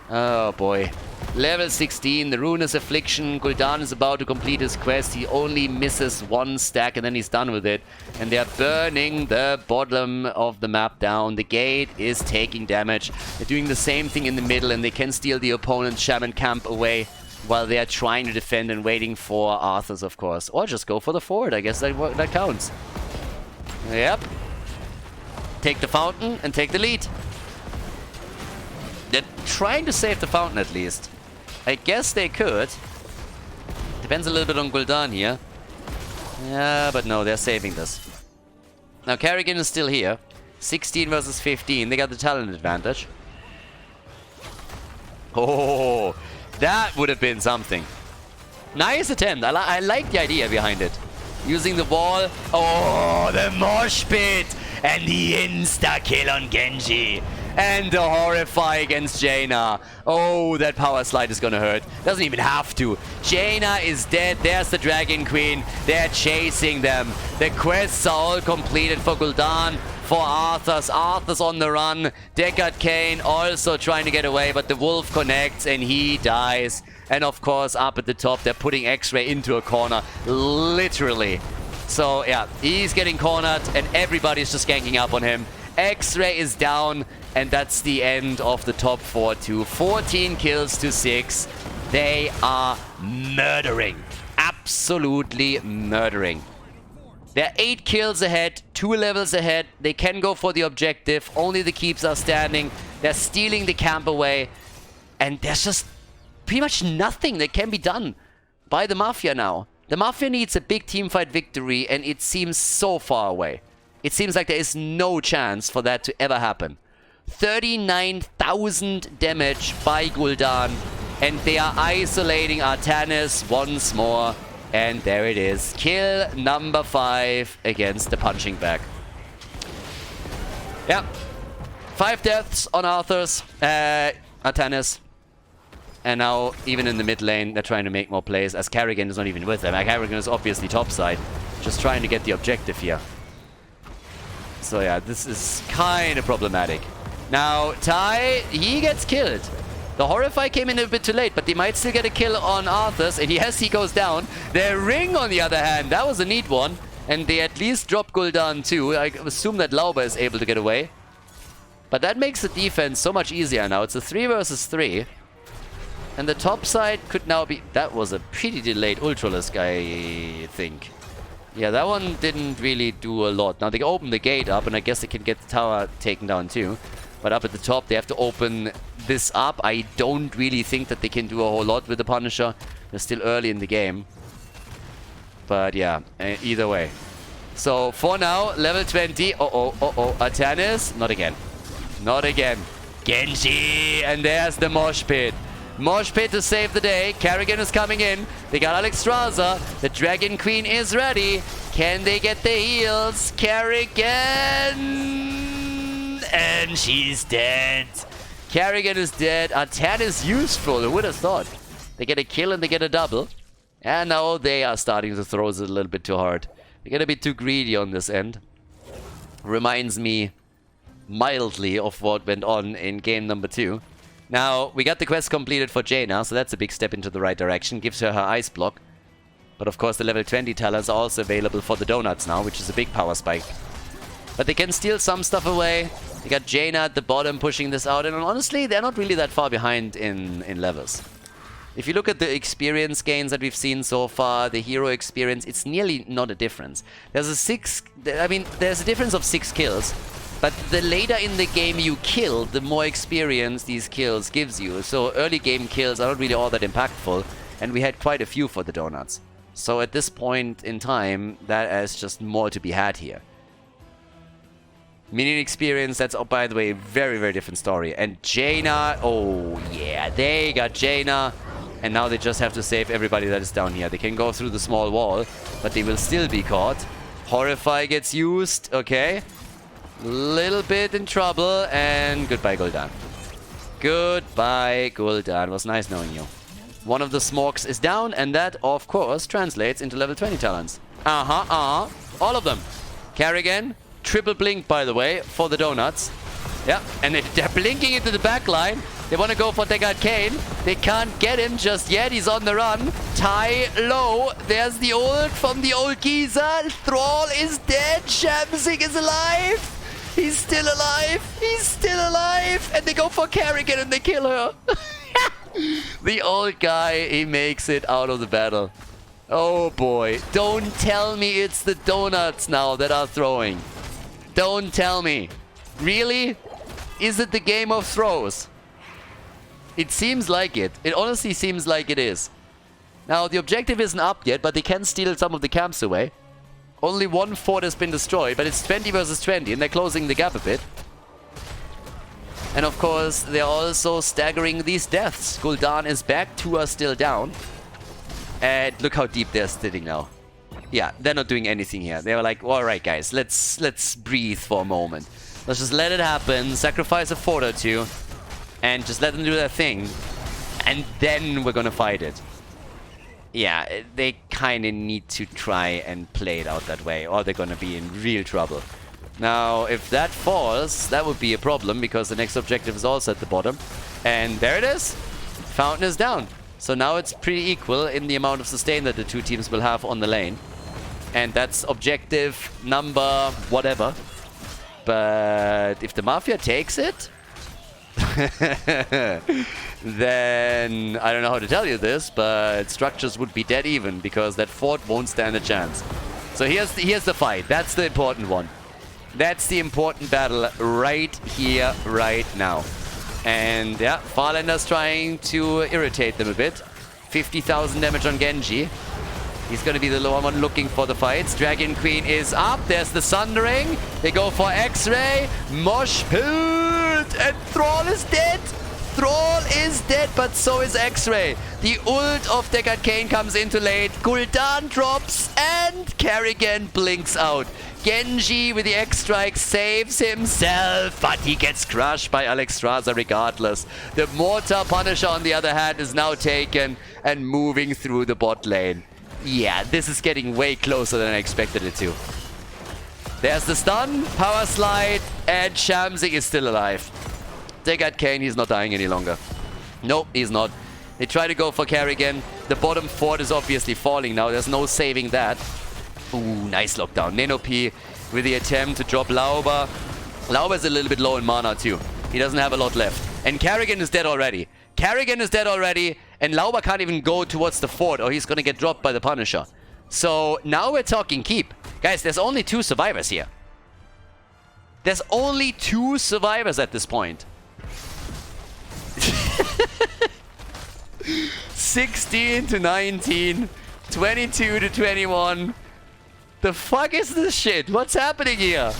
Speaker 1: Oh boy. Level 16, the Ruinous Affliction. Gul'dan is about to complete his quest. He only misses 1 stack and then he's done with it. And they're burning the bottom of the map down. The gate is taking damage. They're doing the same thing in the middle, and they can steal the opponent's Shaman camp away while they're trying to defend and waiting for Arthas, of course. Or just go for the forward. I guess that counts. Yep. Take the fountain and take the lead. They're trying to save the fountain at least. I guess they could. Depends a little bit on Gul'dan here. Yeah, but no, they're saving this. Now, Kerrigan is still here. 16 versus 15. They got the talent advantage. Oh, that would have been something. Nice attempt. I like the idea behind it. Using the wall. Oh, the mosh pit. And the insta-kill on Genji. And the Horrify against Jaina. Oh, that power slide is gonna hurt. Doesn't even have to. Jaina is dead. There's the Dragon Queen. They're chasing them. The quests are all completed for Gul'dan. For Arthur's. Arthur's on the run. Deckard Cain also trying to get away. But the Wolf connects and he dies. And of course, up at the top, they're putting X-Ray into a corner. Literally. So, yeah, he's getting cornered and everybody's just ganking up on him. X-Ray is down, and that's the end of the top 4 too. 14 kills to 6. They are murdering. Absolutely murdering. They're 8 kills ahead, 2 levels ahead. They can go for the objective. Only the keeps are standing. They're stealing the camp away. And there's just pretty much nothing that can be done by the Mafia now. The Mafia needs a big teamfight victory, and it seems so far away. It seems like there is no chance for that to ever happen. 39,000 damage by Gul'dan, and they are isolating Artanis once more. And there it is. Kill number 5 against the punching bag. Yeah. 5 deaths on Artanis. And now, even in the mid lane, they're trying to make more plays, as Kerrigan is not even with them. Kerrigan is obviously topside, just trying to get the objective here. So yeah, this is kind of problematic. Now, Ty, he gets killed. The Horrify came in a bit too late, but they might still get a kill on Arthur's, and yes, he goes down. The Ring, on the other hand, that was a neat one. And they at least drop Gul'dan too. I assume that Lauba is able to get away. But that makes the defense so much easier now. It's a 3 versus 3. And the top side could now be... That was a pretty delayed Ultralisk, I think. Yeah, that one didn't really do a lot. Now, they open the gate up, and I guess they can get the tower taken down too. But up at the top, they have to open this up. I don't really think that they can do a whole lot with the Punisher. They're still early in the game. But yeah, either way. So, for now, level 20. Artanis. Not again. Not again. Genji! And there's the Mosh Pit. Mosh Pit to save the day. Kerrigan is coming in. They got Alexstrasza. The Dragon Queen is ready. Can they get the heals? Kerrigan! And she's dead. Kerrigan is dead. Artanis useful. Who would have thought? They get a kill and they get a double. And now they are starting to throw it a little bit too hard. They get a bit too greedy on this end. Reminds me mildly of what went on in game number 2. Now, we got the quest completed for Jaina, so that's a big step into the right direction. Gives her ice block. But of course, the level 20 talents are also available for the donuts now, which is a big power spike. But they can steal some stuff away. They got Jaina at the bottom pushing this out. And honestly, they're not really that far behind in levels. If you look at the experience gains that we've seen so far, the hero experience, it's nearly not a difference. There's a difference of 6 kills. But the later in the game you kill, the more experience these kills gives you. So early game kills are not really all that impactful. And we had quite a few for the donuts. So at this point in time, that is just more to be had here. Minion experience, that's, oh, by the way, very, very different story. And Jaina, oh yeah, they got Jaina. And now they just have to save everybody that is down here. They can go through the small wall, but they will still be caught. Horrify gets used, okay. Little bit in trouble, and goodbye, Gul'dan. Goodbye, Gul'dan. It was nice knowing you. One of the smokes is down, and that, of course, translates into level 20 talents. All of them. Kerrigan, triple blink, by the way, for the donuts. Yeah, and they're blinking into the back line. They want to go for Deckard Cain. They can't get him just yet. He's on the run. Ty low. There's the ult from the old geezer. Thrall is dead. Shamsing is alive. He's still alive. He's still alive. And they go for Kerrigan and they kill her. The old guy, he makes it out of the battle. Oh boy. Don't tell me it's the donuts now that are throwing. Don't tell me. Really? Is it the Game of Throws? It seems like it. It honestly seems like it is. Now, the objective isn't up yet, but they can steal some of the camps away. Only one fort has been destroyed, but it's 20 versus 20, and they're closing the gap a bit. And of course, they're also staggering these deaths. Gul'dan is back, 2 are still down. And look how deep they're sitting now. Yeah, they're not doing anything here. They were like, alright guys, let's breathe for a moment. Let's just let it happen, sacrifice a fort or two, and just let them do their thing. And then we're gonna fight it. Yeah, they kind of need to try and play it out that way, or they're gonna be in real trouble. Now, if that falls, that would be a problem, because the next objective is also at the bottom. And there it is! Fountain is down. So now it's pretty equal in the amount of sustain that the two teams will have on the lane. And that's objective number whatever. But if the Mafia takes it, then I don't know how to tell you this, but structures would be dead even, because that fort won't stand a chance. So here's the fight. That's the important one. That's the important battle right here, right now. And yeah, Farlander's trying to irritate them a bit. 50,000 damage on Genji. He's going to be the lower one looking for the fights. Dragon Queen is up. There's the Sundering. They go for X-Ray. Mosh Pit. And Thrall is dead. Thrall is dead, but so is X-Ray. The ult of Deckard Cain comes into late. Gul'dan drops and Kerrigan blinks out. Genji with the X-Strike saves himself, but he gets crushed by Alexstrasza regardless. The Mortar Punisher, on the other hand, is now taken and moving through the bot lane. Yeah, this is getting way closer than I expected it to. There's the stun, power slide, and Shamsing is still alive. Deckard Cain, he's not dying any longer. Nope, he's not. They try to go for Kerrigan. The bottom fort is obviously falling now. There's no saving that. Ooh, nice lockdown. Neno P with the attempt to drop Lauber. Lauber's a little bit low in mana too. He doesn't have a lot left. And Kerrigan is dead already. Kerrigan is dead already. And Lauber can't even go towards the fort, or he's gonna get dropped by the Punisher. So now we're talking keep. Guys, there's only 2 survivors here. There's only 2 survivors at this point. 16 to 19. 22 to 21. The fuck is this shit? What's happening here?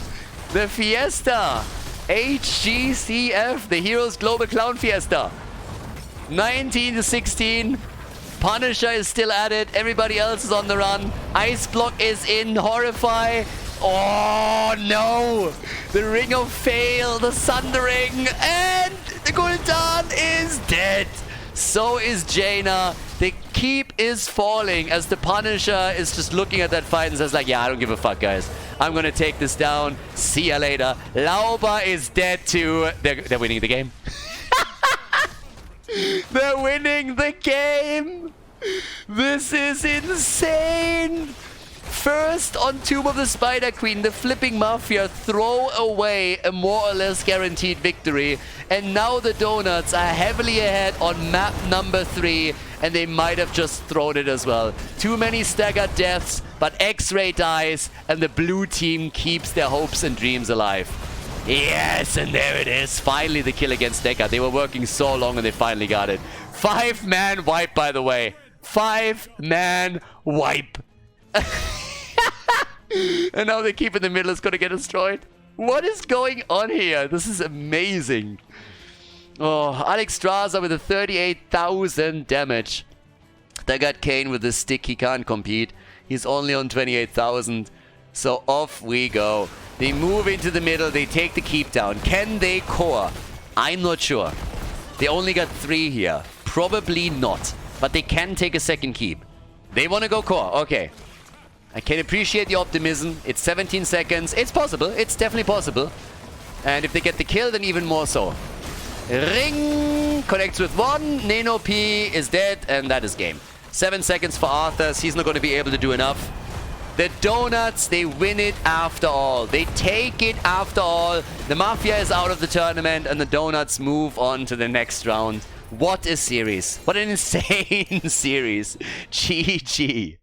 Speaker 1: The Fiesta. HGCF. The Heroes Global Clown Fiesta. 19 to 16. Punisher is still at it. Everybody else is on the run. Ice Block is in. Horrify. Oh no! The Ring of Fail. The Sundering. And the Gul'dan is dead. So is Jaina. The keep is falling as the Punisher is just looking at that fight and says like, yeah, I don't give a fuck, guys. I'm gonna take this down. See ya later. Lauber is dead too. They're winning the game. They're winning the game. This is insane. First on Tomb of the Spider Queen, the Flipping Mafia throw away a more or less guaranteed victory. And now the Donuts are heavily ahead on map number 3. And they might have just thrown it as well. Too many staggered deaths, but X-Ray dies. And the blue team keeps their hopes and dreams alive. Yes, and there it is. Finally the kill against Deckard. They were working so long and they finally got it. 5-man wipe, by the way. 5-man wipe. And now the keep in the middle is going to get destroyed. What is going on here? This is amazing. Oh, Alexstrasza with a 38,000 damage. Deckard Cain with the stick, he can't compete. He's only on 28,000. So off we go. They move into the middle. They take the keep down. Can they core? I'm not sure. They only got 3 here. Probably not. But they can take a second keep. They want to go core. Okay. I can appreciate the optimism. It's 17 seconds. It's possible. It's definitely possible. And if they get the kill, then even more so. Ring connects with 1. Neno P is dead. And that is game. 7 seconds for Arthas. He's not going to be able to do enough. The Donuts, they win it after all. They take it after all. The Mafia is out of the tournament. And the Donuts move on to the next round. What a series. What an insane series. GG.